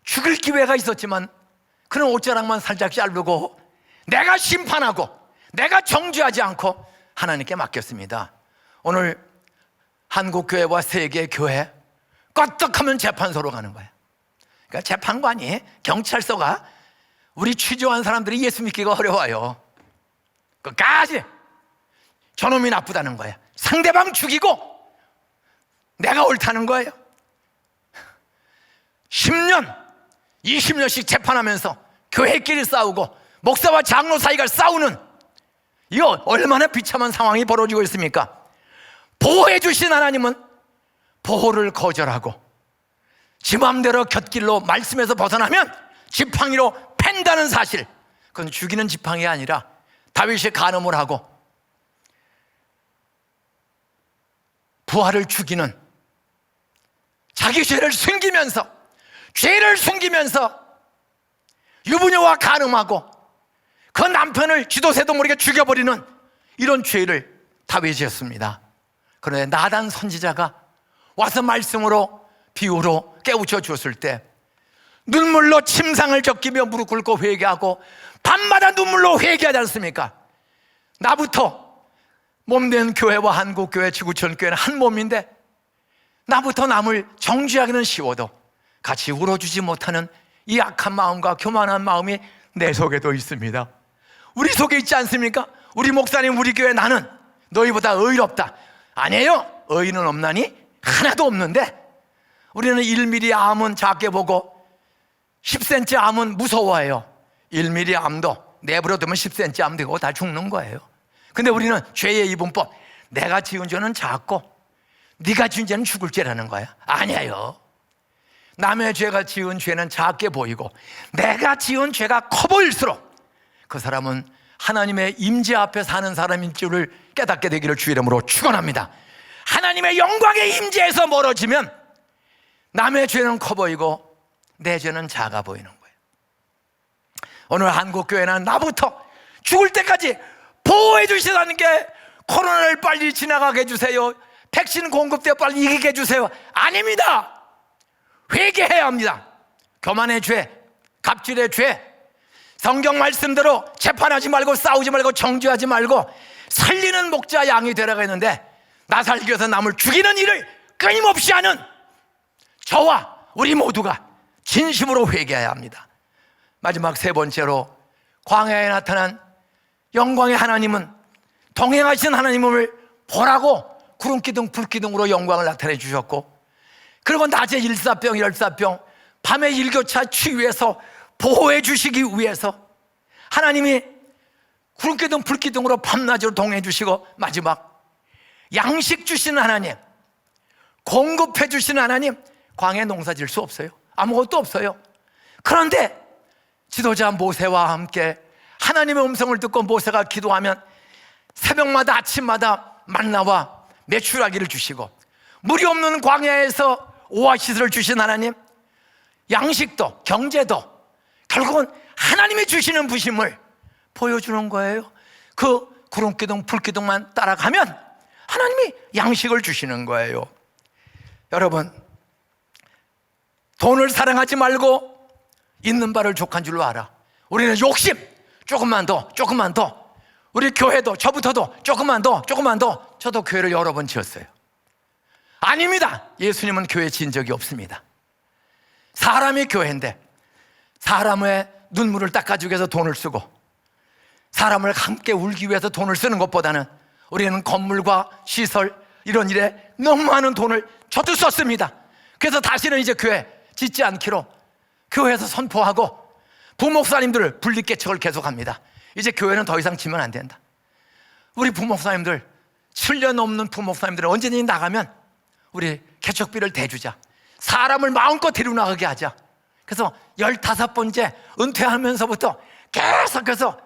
죽일 기회가 있었지만 그는 옷자락만 살짝 자르고 내가 심판하고 내가 정죄하지 않고 하나님께 맡겼습니다. 오늘 한국교회와 세계교회 껐떡하면 재판소로 가는 거예요. 그러니까 재판관이, 경찰서가 우리 취조한 사람들이 예수 믿기가 어려워요. 끝까지 저놈이 나쁘다는 거예요. 상대방 죽이고 내가 옳다는 거예요. 10년, 20년씩 재판하면서 교회끼리 싸우고 목사와 장로 사이가 싸우는, 이거 얼마나 비참한 상황이 벌어지고 있습니까? 보호해 주신 하나님은 보호를 거절하고 지 맘대로 곁길로 말씀에서 벗어나면 지팡이로 팬다는 사실, 그건 죽이는 지팡이가 아니라 다윗이 간음을 하고 부하를 죽이는, 자기 죄를 숨기면서 유부녀와 간음하고 그 남편을 쥐도새도 모르게 죽여버리는 이런 죄를 다윗이 했습니다. 그런데 나단 선지자가 와서 말씀으로 비유로 깨우쳐 주었을 때 눈물로 침상을 적기며 무릎 꿇고 회개하고 밤마다 눈물로 회개하지 않습니까? 나부터 몸된 교회와 한국교회, 지구촌 교회는 한 몸인데 나부터 남을 정죄하기는 쉬워도 같이 울어주지 못하는 이 악한 마음과 교만한 마음이 내 속에도 있습니다. 우리 속에 있지 않습니까? 우리 목사님, 우리 교회 나는 너희보다 의롭다. 아니에요. 의는 없나니? 하나도 없는데 우리는 1mm 암은 작게 보고 10cm 암은 무서워해요. 1mm 암도 내버려 두면 10cm 암 되고 다 죽는 거예요. 근데 우리는 죄의 이분법, 내가 지은 죄는 작고 네가 지은 죄는 죽을 죄라는 거야. 아니에요. 남의 죄가 지은 죄는 작게 보이고 내가 지은 죄가 커 보일수록 그 사람은 하나님의 임재 앞에 사는 사람인 줄을 깨닫게 되기를 주 이름으로 축원합니다. 하나님의 영광의 임재에서 멀어지면 남의 죄는 커 보이고 내 죄는 작아 보이는 거예요. 오늘 한국교회는 나부터 죽을 때까지 보호해 주시다는 게 코로나를 빨리 지나가게 해주세요, 백신 공급대 빨리 이기게 해주세요, 아닙니다. 회개해야 합니다. 교만의 죄, 갑질의 죄, 성경 말씀대로 재판하지 말고 싸우지 말고 정죄하지 말고 살리는 목자 양이 되라고 했는데 나 살기 위해서 남을 죽이는 일을 끊임없이 하는 저와 우리 모두가 진심으로 회개해야 합니다. 마지막 세 번째로, 광야에 나타난 영광의 하나님은, 동행하신 하나님을 보라고 구름기둥 불기둥으로 영광을 나타내 주셨고, 그리고 낮에 일사병 열사병, 밤에 일교차 치유해서 보호해 주시기 위해서 하나님이 구름기둥 불기둥으로 밤낮으로 동행해 주시고, 마지막 양식 주시는 하나님, 공급해 주시는 하나님, 광야에 농사 지을 수 없어요. 아무것도 없어요. 그런데 지도자 모세와 함께 하나님의 음성을 듣고 모세가 기도하면 새벽마다 아침마다 만나와 메추라기를 주시고, 물이 없는 광야에서 오아시스를 주신 하나님, 양식도 경제도 결국은 하나님이 주시는 부심을 보여주는 거예요. 그 구름기둥 불기둥만 따라가면 하나님이 양식을 주시는 거예요. 여러분, 돈을 사랑하지 말고 있는 바를 족한 줄로 알아. 우리는 욕심, 조금만 더, 조금만 더. 우리 교회도 저부터도 조금만 더, 조금만 더. 저도 교회를 여러 번 지었어요. 아닙니다. 예수님은 교회 지은 적이 없습니다. 사람이 교회인데 사람의 눈물을 닦아주기 위해서 돈을 쓰고 사람을 함께 울기 위해서 돈을 쓰는 것보다는 우리는 건물과 시설 이런 일에 너무 많은 돈을 저도 썼습니다. 그래서 다시는 이제 교회 짓지 않기로 교회에서 선포하고 부목사님들을 분리개척을 계속합니다. 이제 교회는 더 이상 지면 안 된다. 우리 부목사님들 7년 넘는 부목사님들 언제든지 나가면 우리 개척비를 대주자, 사람을 마음껏 데려나가게 하자. 그래서 15번째 은퇴하면서부터 계속해서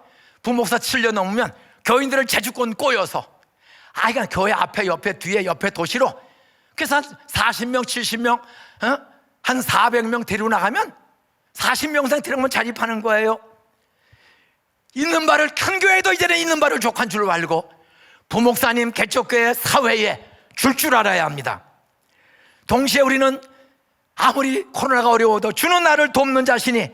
부목사 7년 넘으면 교인들을 제주권 꼬여서 그러니까 교회 앞에 옆에 뒤에 옆에 도시로 그래서 한 40명 70명 한 400명 데려나가면 40명상 데려오면 자립하는 거예요. 있는 바를, 큰 교회도 이제는 있는 바를 족한 줄 알고 부목사님 개척교회 사회에 줄 알아야 합니다. 동시에 우리는 아무리 코로나가 어려워도 주는 나를 돕는 자신이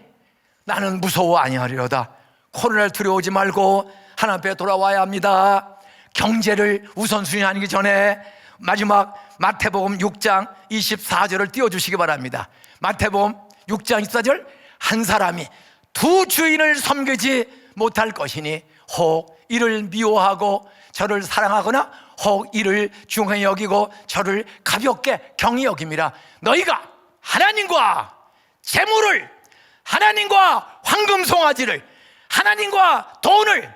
나는 무서워 아니하리로다. 코로나를 두려워하지 말고 하나님 앞에 돌아와야 합니다. 경제를 우선순위하기 전에 마지막 마태복음 6장 24절을 띄워주시기 바랍니다. 마태복음 6장 24절, 한 사람이 두 주인을 섬기지 못할 것이니 혹 이를 미워하고 저를 사랑하거나 혹 이를 중하게 여기고 저를 가볍게 경히 여김이라. 너희가 하나님과 재물을, 하나님과 황금 송아지를, 하나님과 돈을,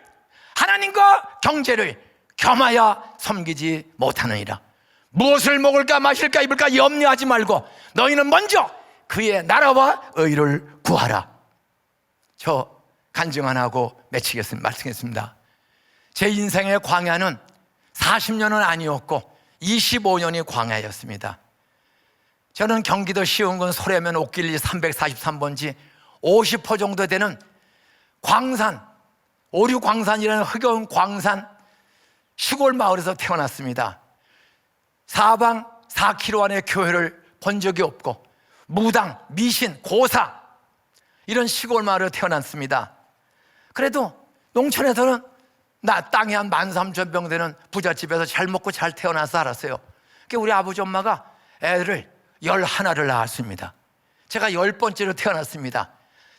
하나님과 경제를 겸하여 섬기지 못하느니라. 무엇을 먹을까 마실까 입을까 염려하지 말고 너희는 먼저 그의 나라와 의를 구하라. 저 간증 안 하고 마치겠습니다. 말씀했습니다. 제 인생의 광야는 40년은 아니었고 25년이 광야였습니다. 저는 경기도 시흥군 소래면 옥길리 343번지 50호 정도 되는 광산, 오류광산이라는 흑연 광산 시골 마을에서 태어났습니다. 사방 4km 안에 교회를 본 적이 없고 무당, 미신, 고사 이런 시골 마을에 태어났습니다. 그래도 농촌에서는 나 땅이 한 13,000평 되는 부잣집에서 잘 먹고 잘 태어나서 살았어요. 그러니까 우리 아버지 엄마가 애를 11을 낳았습니다. 제가 10번째로 태어났습니다.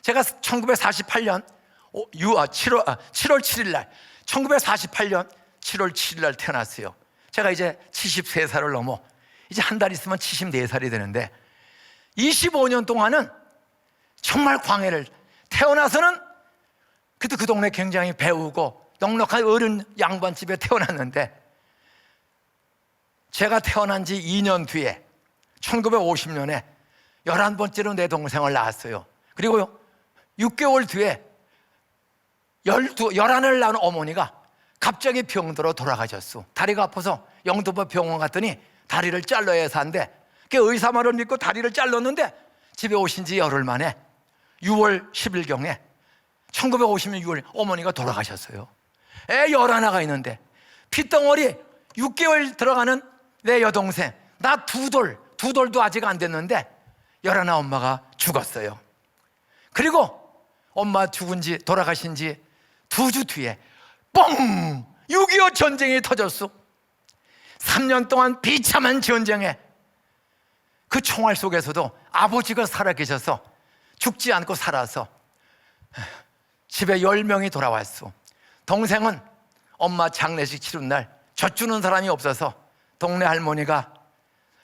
제가 1948년 7월 7일 날 1948년 7월 7일 날 태어났어요. 제가 이제 73살을 넘어 이제 한 달 있으면 74살이 되는데 25년 동안은 정말 광야를, 태어나서는 그때 그 동네 굉장히 배우고 넉넉한 어른 양반집에 태어났는데 제가 태어난 지 2년 뒤에 1950년에 11번째로 내 동생을 낳았어요. 그리고 6개월 뒤에 11을 낳은 어머니가 갑자기 병들어 돌아가셨어. 다리가 아파서 영등포 병원 갔더니 다리를 잘라야 해서 한대. 그 의사 말을 믿고 다리를 잘랐는데 집에 오신 지 열흘 만에 6월 10일경에 1950년 6월 어머니가 돌아가셨어요. 애 11가 있는데 핏덩어리 6개월 들어가는 내 여동생, 나 두 돌도 아직 안 됐는데 11 엄마가 죽었어요. 그리고 엄마 죽은 지, 돌아가신 지 2주 뒤에 뻥! 6.25 전쟁이 터졌어. 3년 동안 비참한 전쟁에 그 총알 속에서도 아버지가 살아계셔서 죽지 않고 살아서 집에 10명이 돌아왔어. 동생은 엄마 장례식 치른 날 젖주는 사람이 없어서 동네 할머니가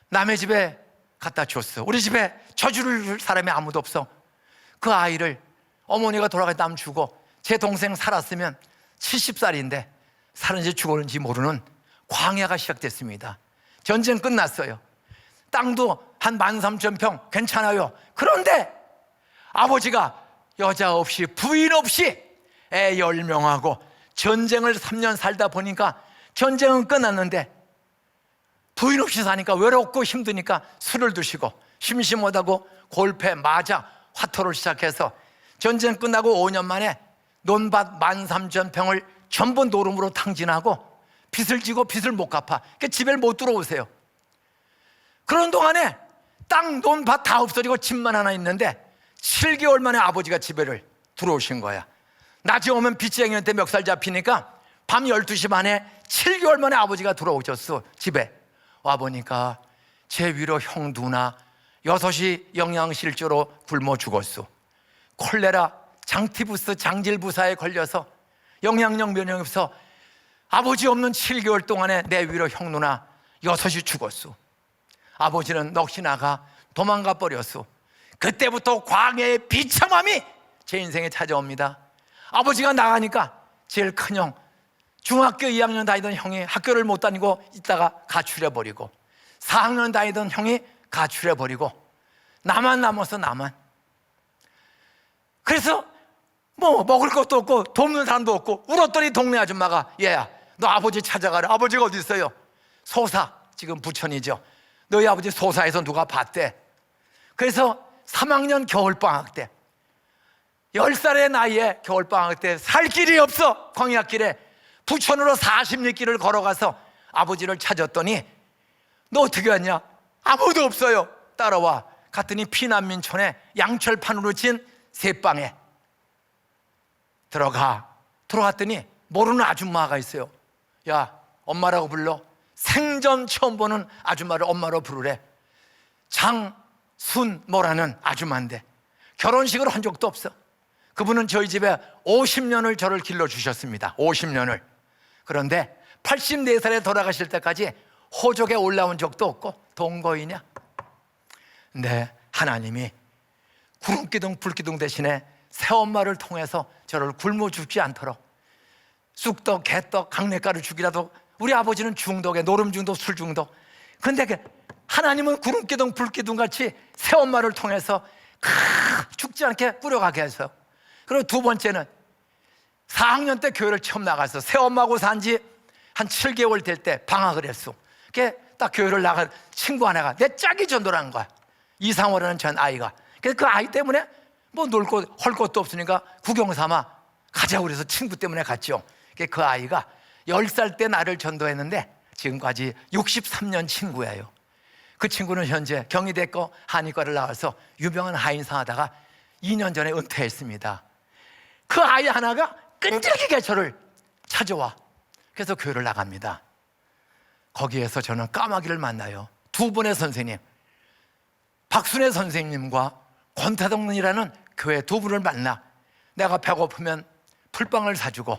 남의 집에 갖다 줬어. 우리 집에 젖줄 사람이 아무도 없어. 그 아이를 어머니가 돌아가서 남 주고 제 동생 살았으면 70살인데 사는지 죽었는지 모르는 광야가 시작됐습니다. 전쟁 끝났어요. 땅도 한 13,000평 괜찮아요. 그런데 아버지가 여자 없이 부인 없이 애 10명하고 전쟁을 3년 살다 보니까 전쟁은 끝났는데 부인 없이 사니까 외롭고 힘드니까 술을 드시고 심심하다고 골패, 마자, 화토를 시작해서 전쟁 끝나고 5년 만에 논밭 13,000평을 전부 노름으로 탕진하고 빚을 지고 빚을 못 갚아. 그러니까 집에 못 들어오세요. 그런 동안에 땅, 논밭 다 없어지고 집만 하나 있는데 7개월 만에 아버지가 집에를 들어오신 거야. 낮에 오면 빚쟁이한테 멱살 잡히니까 밤 12시 반에 7개월 만에 아버지가 들어오셨어. 집에 와보니까 제 위로 형 누나 6이 영양실조로 굶어 죽었어. 콜레라, 장티푸스, 장질부사에 걸려서 영양력 면역이 없어 아버지 없는 7개월 동안에 내 위로 형 누나 6이 죽었어. 아버지는 넋이 나가 도망가 버렸어. 그때부터 광야의 비참함이 제 인생에 찾아옵니다. 아버지가 나가니까 제일 큰형, 중학교 2학년 다니던 형이 학교를 못 다니고 있다가 가출해버리고 4학년 다니던 형이 가출해버리고 나만 남아서 나만. 그래서 뭐 먹을 것도 없고 돕는 사람도 없고 울었더니 동네 아줌마가 얘야 너 아버지 찾아가라. 아버지가 어디 있어요? 소사, 지금 부천이죠. 너희 아버지 소사에서 누가 봤대. 그래서 3학년 겨울방학 때 10살의 나이에 겨울방학 때 살 길이 없어. 광야길에 부천으로 40리길을 걸어가서 아버지를 찾았더니 너 어떻게 왔냐? 아무도 없어요. 따라와. 갔더니 피난민촌에 양철판으로 진 새방에 들어갔더니 모르는 아줌마가 있어요. 야, 엄마라고 불러. 생전 처음 보는 아줌마를 엄마로 부르래. 장순모라는 아줌마인데 결혼식을 한 적도 없어. 그분은 저희 집에 50년을 저를 길러주셨습니다. 50년을. 그런데 84살에 돌아가실 때까지 호족에 올라온 적도 없고 동거이냐? 근데 하나님이 구름기둥 불기둥 대신에 새엄마를 통해서 저를 굶어 죽지 않도록 쑥떡, 개떡, 강냉가를 주기라도. 우리 아버지는 중독에 노름 중독, 술 중독. 근데 하나님은 구름기둥 불기둥 같이 새엄마를 통해서 죽지 않게 꾸려가게 해서. 그리고 두 번째는 4학년 때 교회를 처음 나가서 새엄마하고 산 지 한 7개월 될 때 방학을 했어. 그게 딱 교회를 나간 친구 하나가 내 짝이 전도라는 거야. 이상호라는 전 아이가. 그래서 그 아이 때문에 뭐 놀 것, 할 것도 없으니까 구경 삼아 가자고 그래서 친구 때문에 갔죠. 그 아이가 10살 때 나를 전도했는데 지금까지 63년 친구예요. 그 친구는 현재 경희대과 한의과를 나와서 유명한 한의사 하다가 2년 전에 은퇴했습니다. 그 아이 하나가 끈질기게 저를 찾아와. 그래서 교회를 나갑니다. 거기에서 저는 까마귀를 만나요. 두 분의 선생님, 박순애 선생님과 권태동이라는 교회 두 분을 만나. 내가 배고프면 풀빵을 사주고,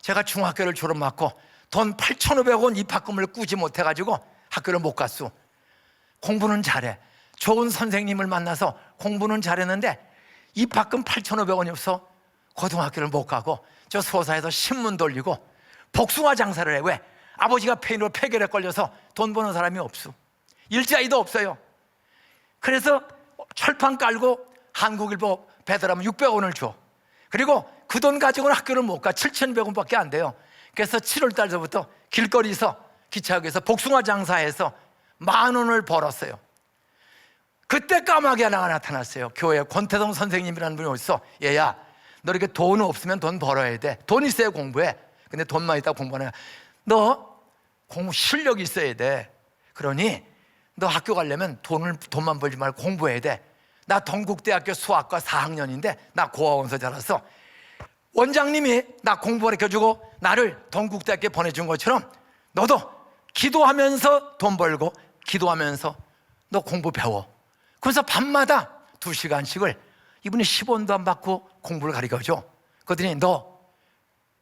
제가 중학교를 졸업 맞고 돈 8,500원 입학금을 꾸지 못해가지고 학교를 못 갔어. 공부는 잘해. 좋은 선생님을 만나서 공부는 잘했는데 입학금 8,500원이 없어 고등학교를 못 가고 저 소사에서 신문 돌리고 복숭아 장사를 해. 왜? 아버지가 폐인으로 폐결에 걸려서 돈 버는 사람이 없어. 일자리도 없어요. 그래서 철판 깔고 한국일보 배달하면 600원을 줘. 그리고 그 돈 가지고는 학교를 못 가. 7,100원밖에 안 돼요. 그래서 7월 달서부터 길거리에서 기차역에서 복숭아 장사해서 10,000원을 벌었어요. 그때 까마귀 하나가 나타났어요. 교회 권태동 선생님이라는 분이 오셔서, 얘야, 너 이렇게 돈 없으면 돈 벌어야 돼. 돈 있어야 공부해. 근데 돈만 있다고 공부 안 해. 너 공부 실력이 있어야 돼. 그러니 너 학교 가려면 돈만 벌지 말고 공부해야 돼. 나 동국대학교 수학과 4학년인데 나 고아원서 자랐어. 원장님이 나 공부 가르쳐주고 나를 동국대학교에 보내준 것처럼 너도 기도하면서 돈 벌고 기도하면서 너 공부 배워. 그래서 밤마다 2시간씩을 이분이 10원도 안 받고 공부를 가르쳐줘. 그랬더니 너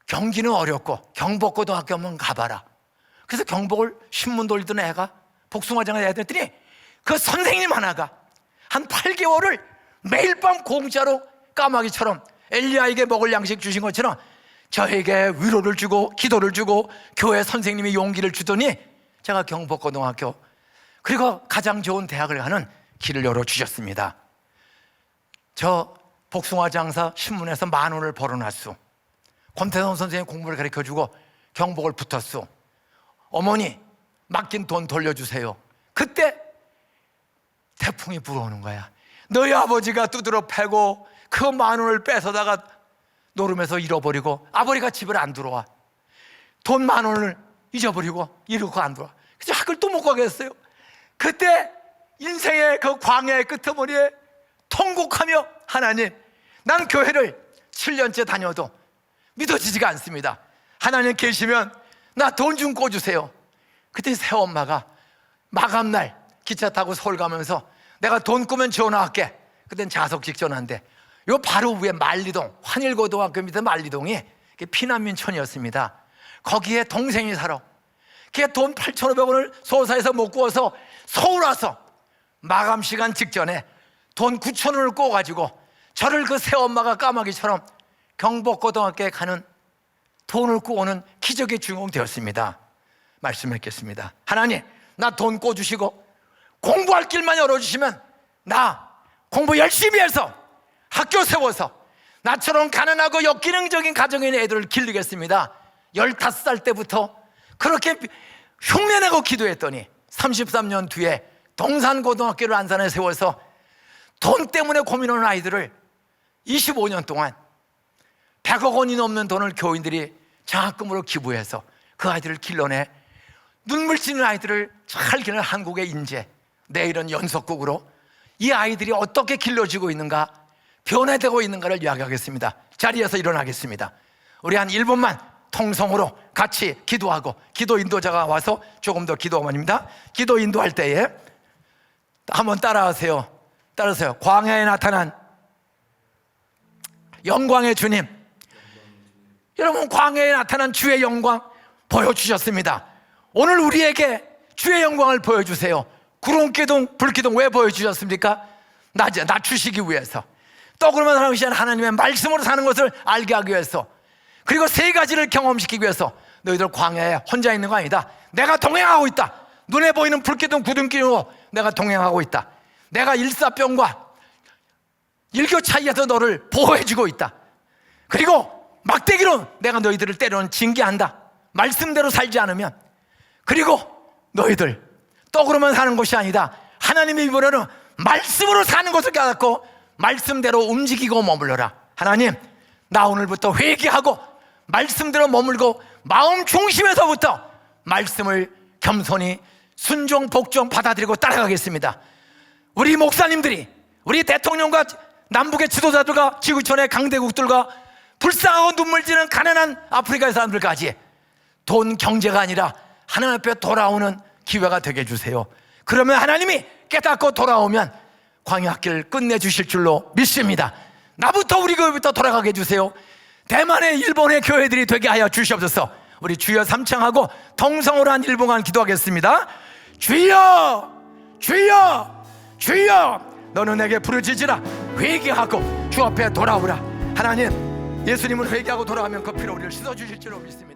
경기는 어렵고 경복고등학교 한번 가봐라. 그래서 경복을 신문 돌리던 애가 복숭아장에 해야 됐더니 그 선생님 하나가 한 8개월을 매일 밤 공짜로 까마귀처럼 엘리야에게 먹을 양식 주신 것처럼 저에게 위로를 주고 기도를 주고 교회 선생님이 용기를 주더니 제가 경복고등학교 그리고 가장 좋은 대학을 가는 길을 열어주셨습니다. 저 복숭아 장사 신문에서 10,000원을 벌어놨소. 권태성 선생님 공부를 가르쳐주고 경복을 붙었소. 어머니 맡긴 돈 돌려주세요. 그때 태풍이 불어오는 거야. 너희 아버지가 두드러 패고 그 10,000원을 뺏어다가 노름에서 잃어버리고 아버지가 집을 안 들어와. 돈 10,000원을 잊어버리고 이러고 안 들어와. 그래서 학교를 또 못 가겠어요. 그때 인생의 그 광야의 끄트머리에 통곡하며 하나님, 난 교회를 7년째 다녀도 믿어지지가 않습니다. 하나님 계시면 나 돈 좀 꿔주세요. 그때 새엄마가 마감날 기차 타고 서울 가면서 내가 돈 꾸면 전화할게. 그땐 자석 직전한데 요 바로 위에 만리동 환일고등학교 밑에 만리동이 피난민촌이었습니다. 거기에 동생이 살아. 걔 돈 8,500원을 소사에서 못 구워서 서울 와서 마감 시간 직전에 돈 9,000원을 꿔가지고 저를 그 새엄마가 까마귀처럼 경복고등학교에 가는 돈을 꾸어오는 기적의 주인공 되었습니다. 말씀을 읽겠습니다. 하나님, 나 돈 꿔주시고 공부할 길만 열어주시면 나 공부 열심히 해서 학교 세워서 나처럼 가난하고 역기능적인 가정에 있는 애들을 기르겠습니다. 15살 때부터 그렇게 흉내내고 기도했더니 33년 뒤에 동산고등학교를 안산에 세워서 돈 때문에 고민하는 아이들을 25년 동안 100억 원이 넘는 돈을 교인들이 장학금으로 기부해서 그 아이들을 길러내 눈물 찌는 아이들을 잘 기르는 한국의 인재, 내일은 연속국으로 이 아이들이 어떻게 길러지고 있는가, 변화되고 있는가를 이야기하겠습니다. 자리에서 일어나겠습니다. 우리 한 1분만 통성으로 같이 기도하고 기도 인도자가 와서 조금 더 기도하면입니다. 기도 인도할 때에 한번 따라하세요. 따라하세요. 광야에 나타난 영광의 주님, 여러분 광야에 나타난 주의 영광 보여주셨습니다. 오늘 우리에게 주의 영광을 보여주세요. 구름기둥 불기둥 왜 보여주셨습니까? 낮추시기 위해서, 떡으로만 사는 하나님의 말씀으로 사는 것을 알게 하기 위해서, 그리고 3가지를 경험시키기 위해서. 너희들 광야에 혼자 있는 거 아니다. 내가 동행하고 있다. 눈에 보이는 불기둥 구름기둥으로 내가 동행하고 있다. 내가 일사병과 일교 차이에서 너를 보호해주고 있다. 그리고 막대기로 내가 너희들을 때로는 징계한다. 말씀대로 살지 않으면. 그리고 너희들 떡으로만 사는 것이 아니다. 하나님의 이번에는 말씀으로 사는 것을 깨닫고 말씀대로 움직이고 머물러라. 하나님, 나 오늘부터 회개하고 말씀대로 머물고 마음 중심에서부터 말씀을 겸손히 순종 복종 받아들이고 따라가겠습니다. 우리 목사님들이, 우리 대통령과 남북의 지도자들과 지구촌의 강대국들과 불쌍하고 눈물지는 가난한 아프리카의 사람들까지 돈 경제가 아니라 하나님 앞에 돌아오는 기회가 되게 해주세요. 그러면 하나님이 깨닫고 돌아오면 광야길 끝내주실 줄로 믿습니다. 나부터 우리 교회부터 돌아가게 해주세요. 대만의 일본의 교회들이 되게 하여 주시옵소서. 우리 주여 3창하고 통성으로 한 1분간 기도하겠습니다. 주여, 주여, 주여, 너는 내게 부르짖으라. 회개하고 주 앞에 돌아오라. 하나님, 예수님을 회개하고 돌아오면 그 피로 우리를 씻어주실 줄로 믿습니다.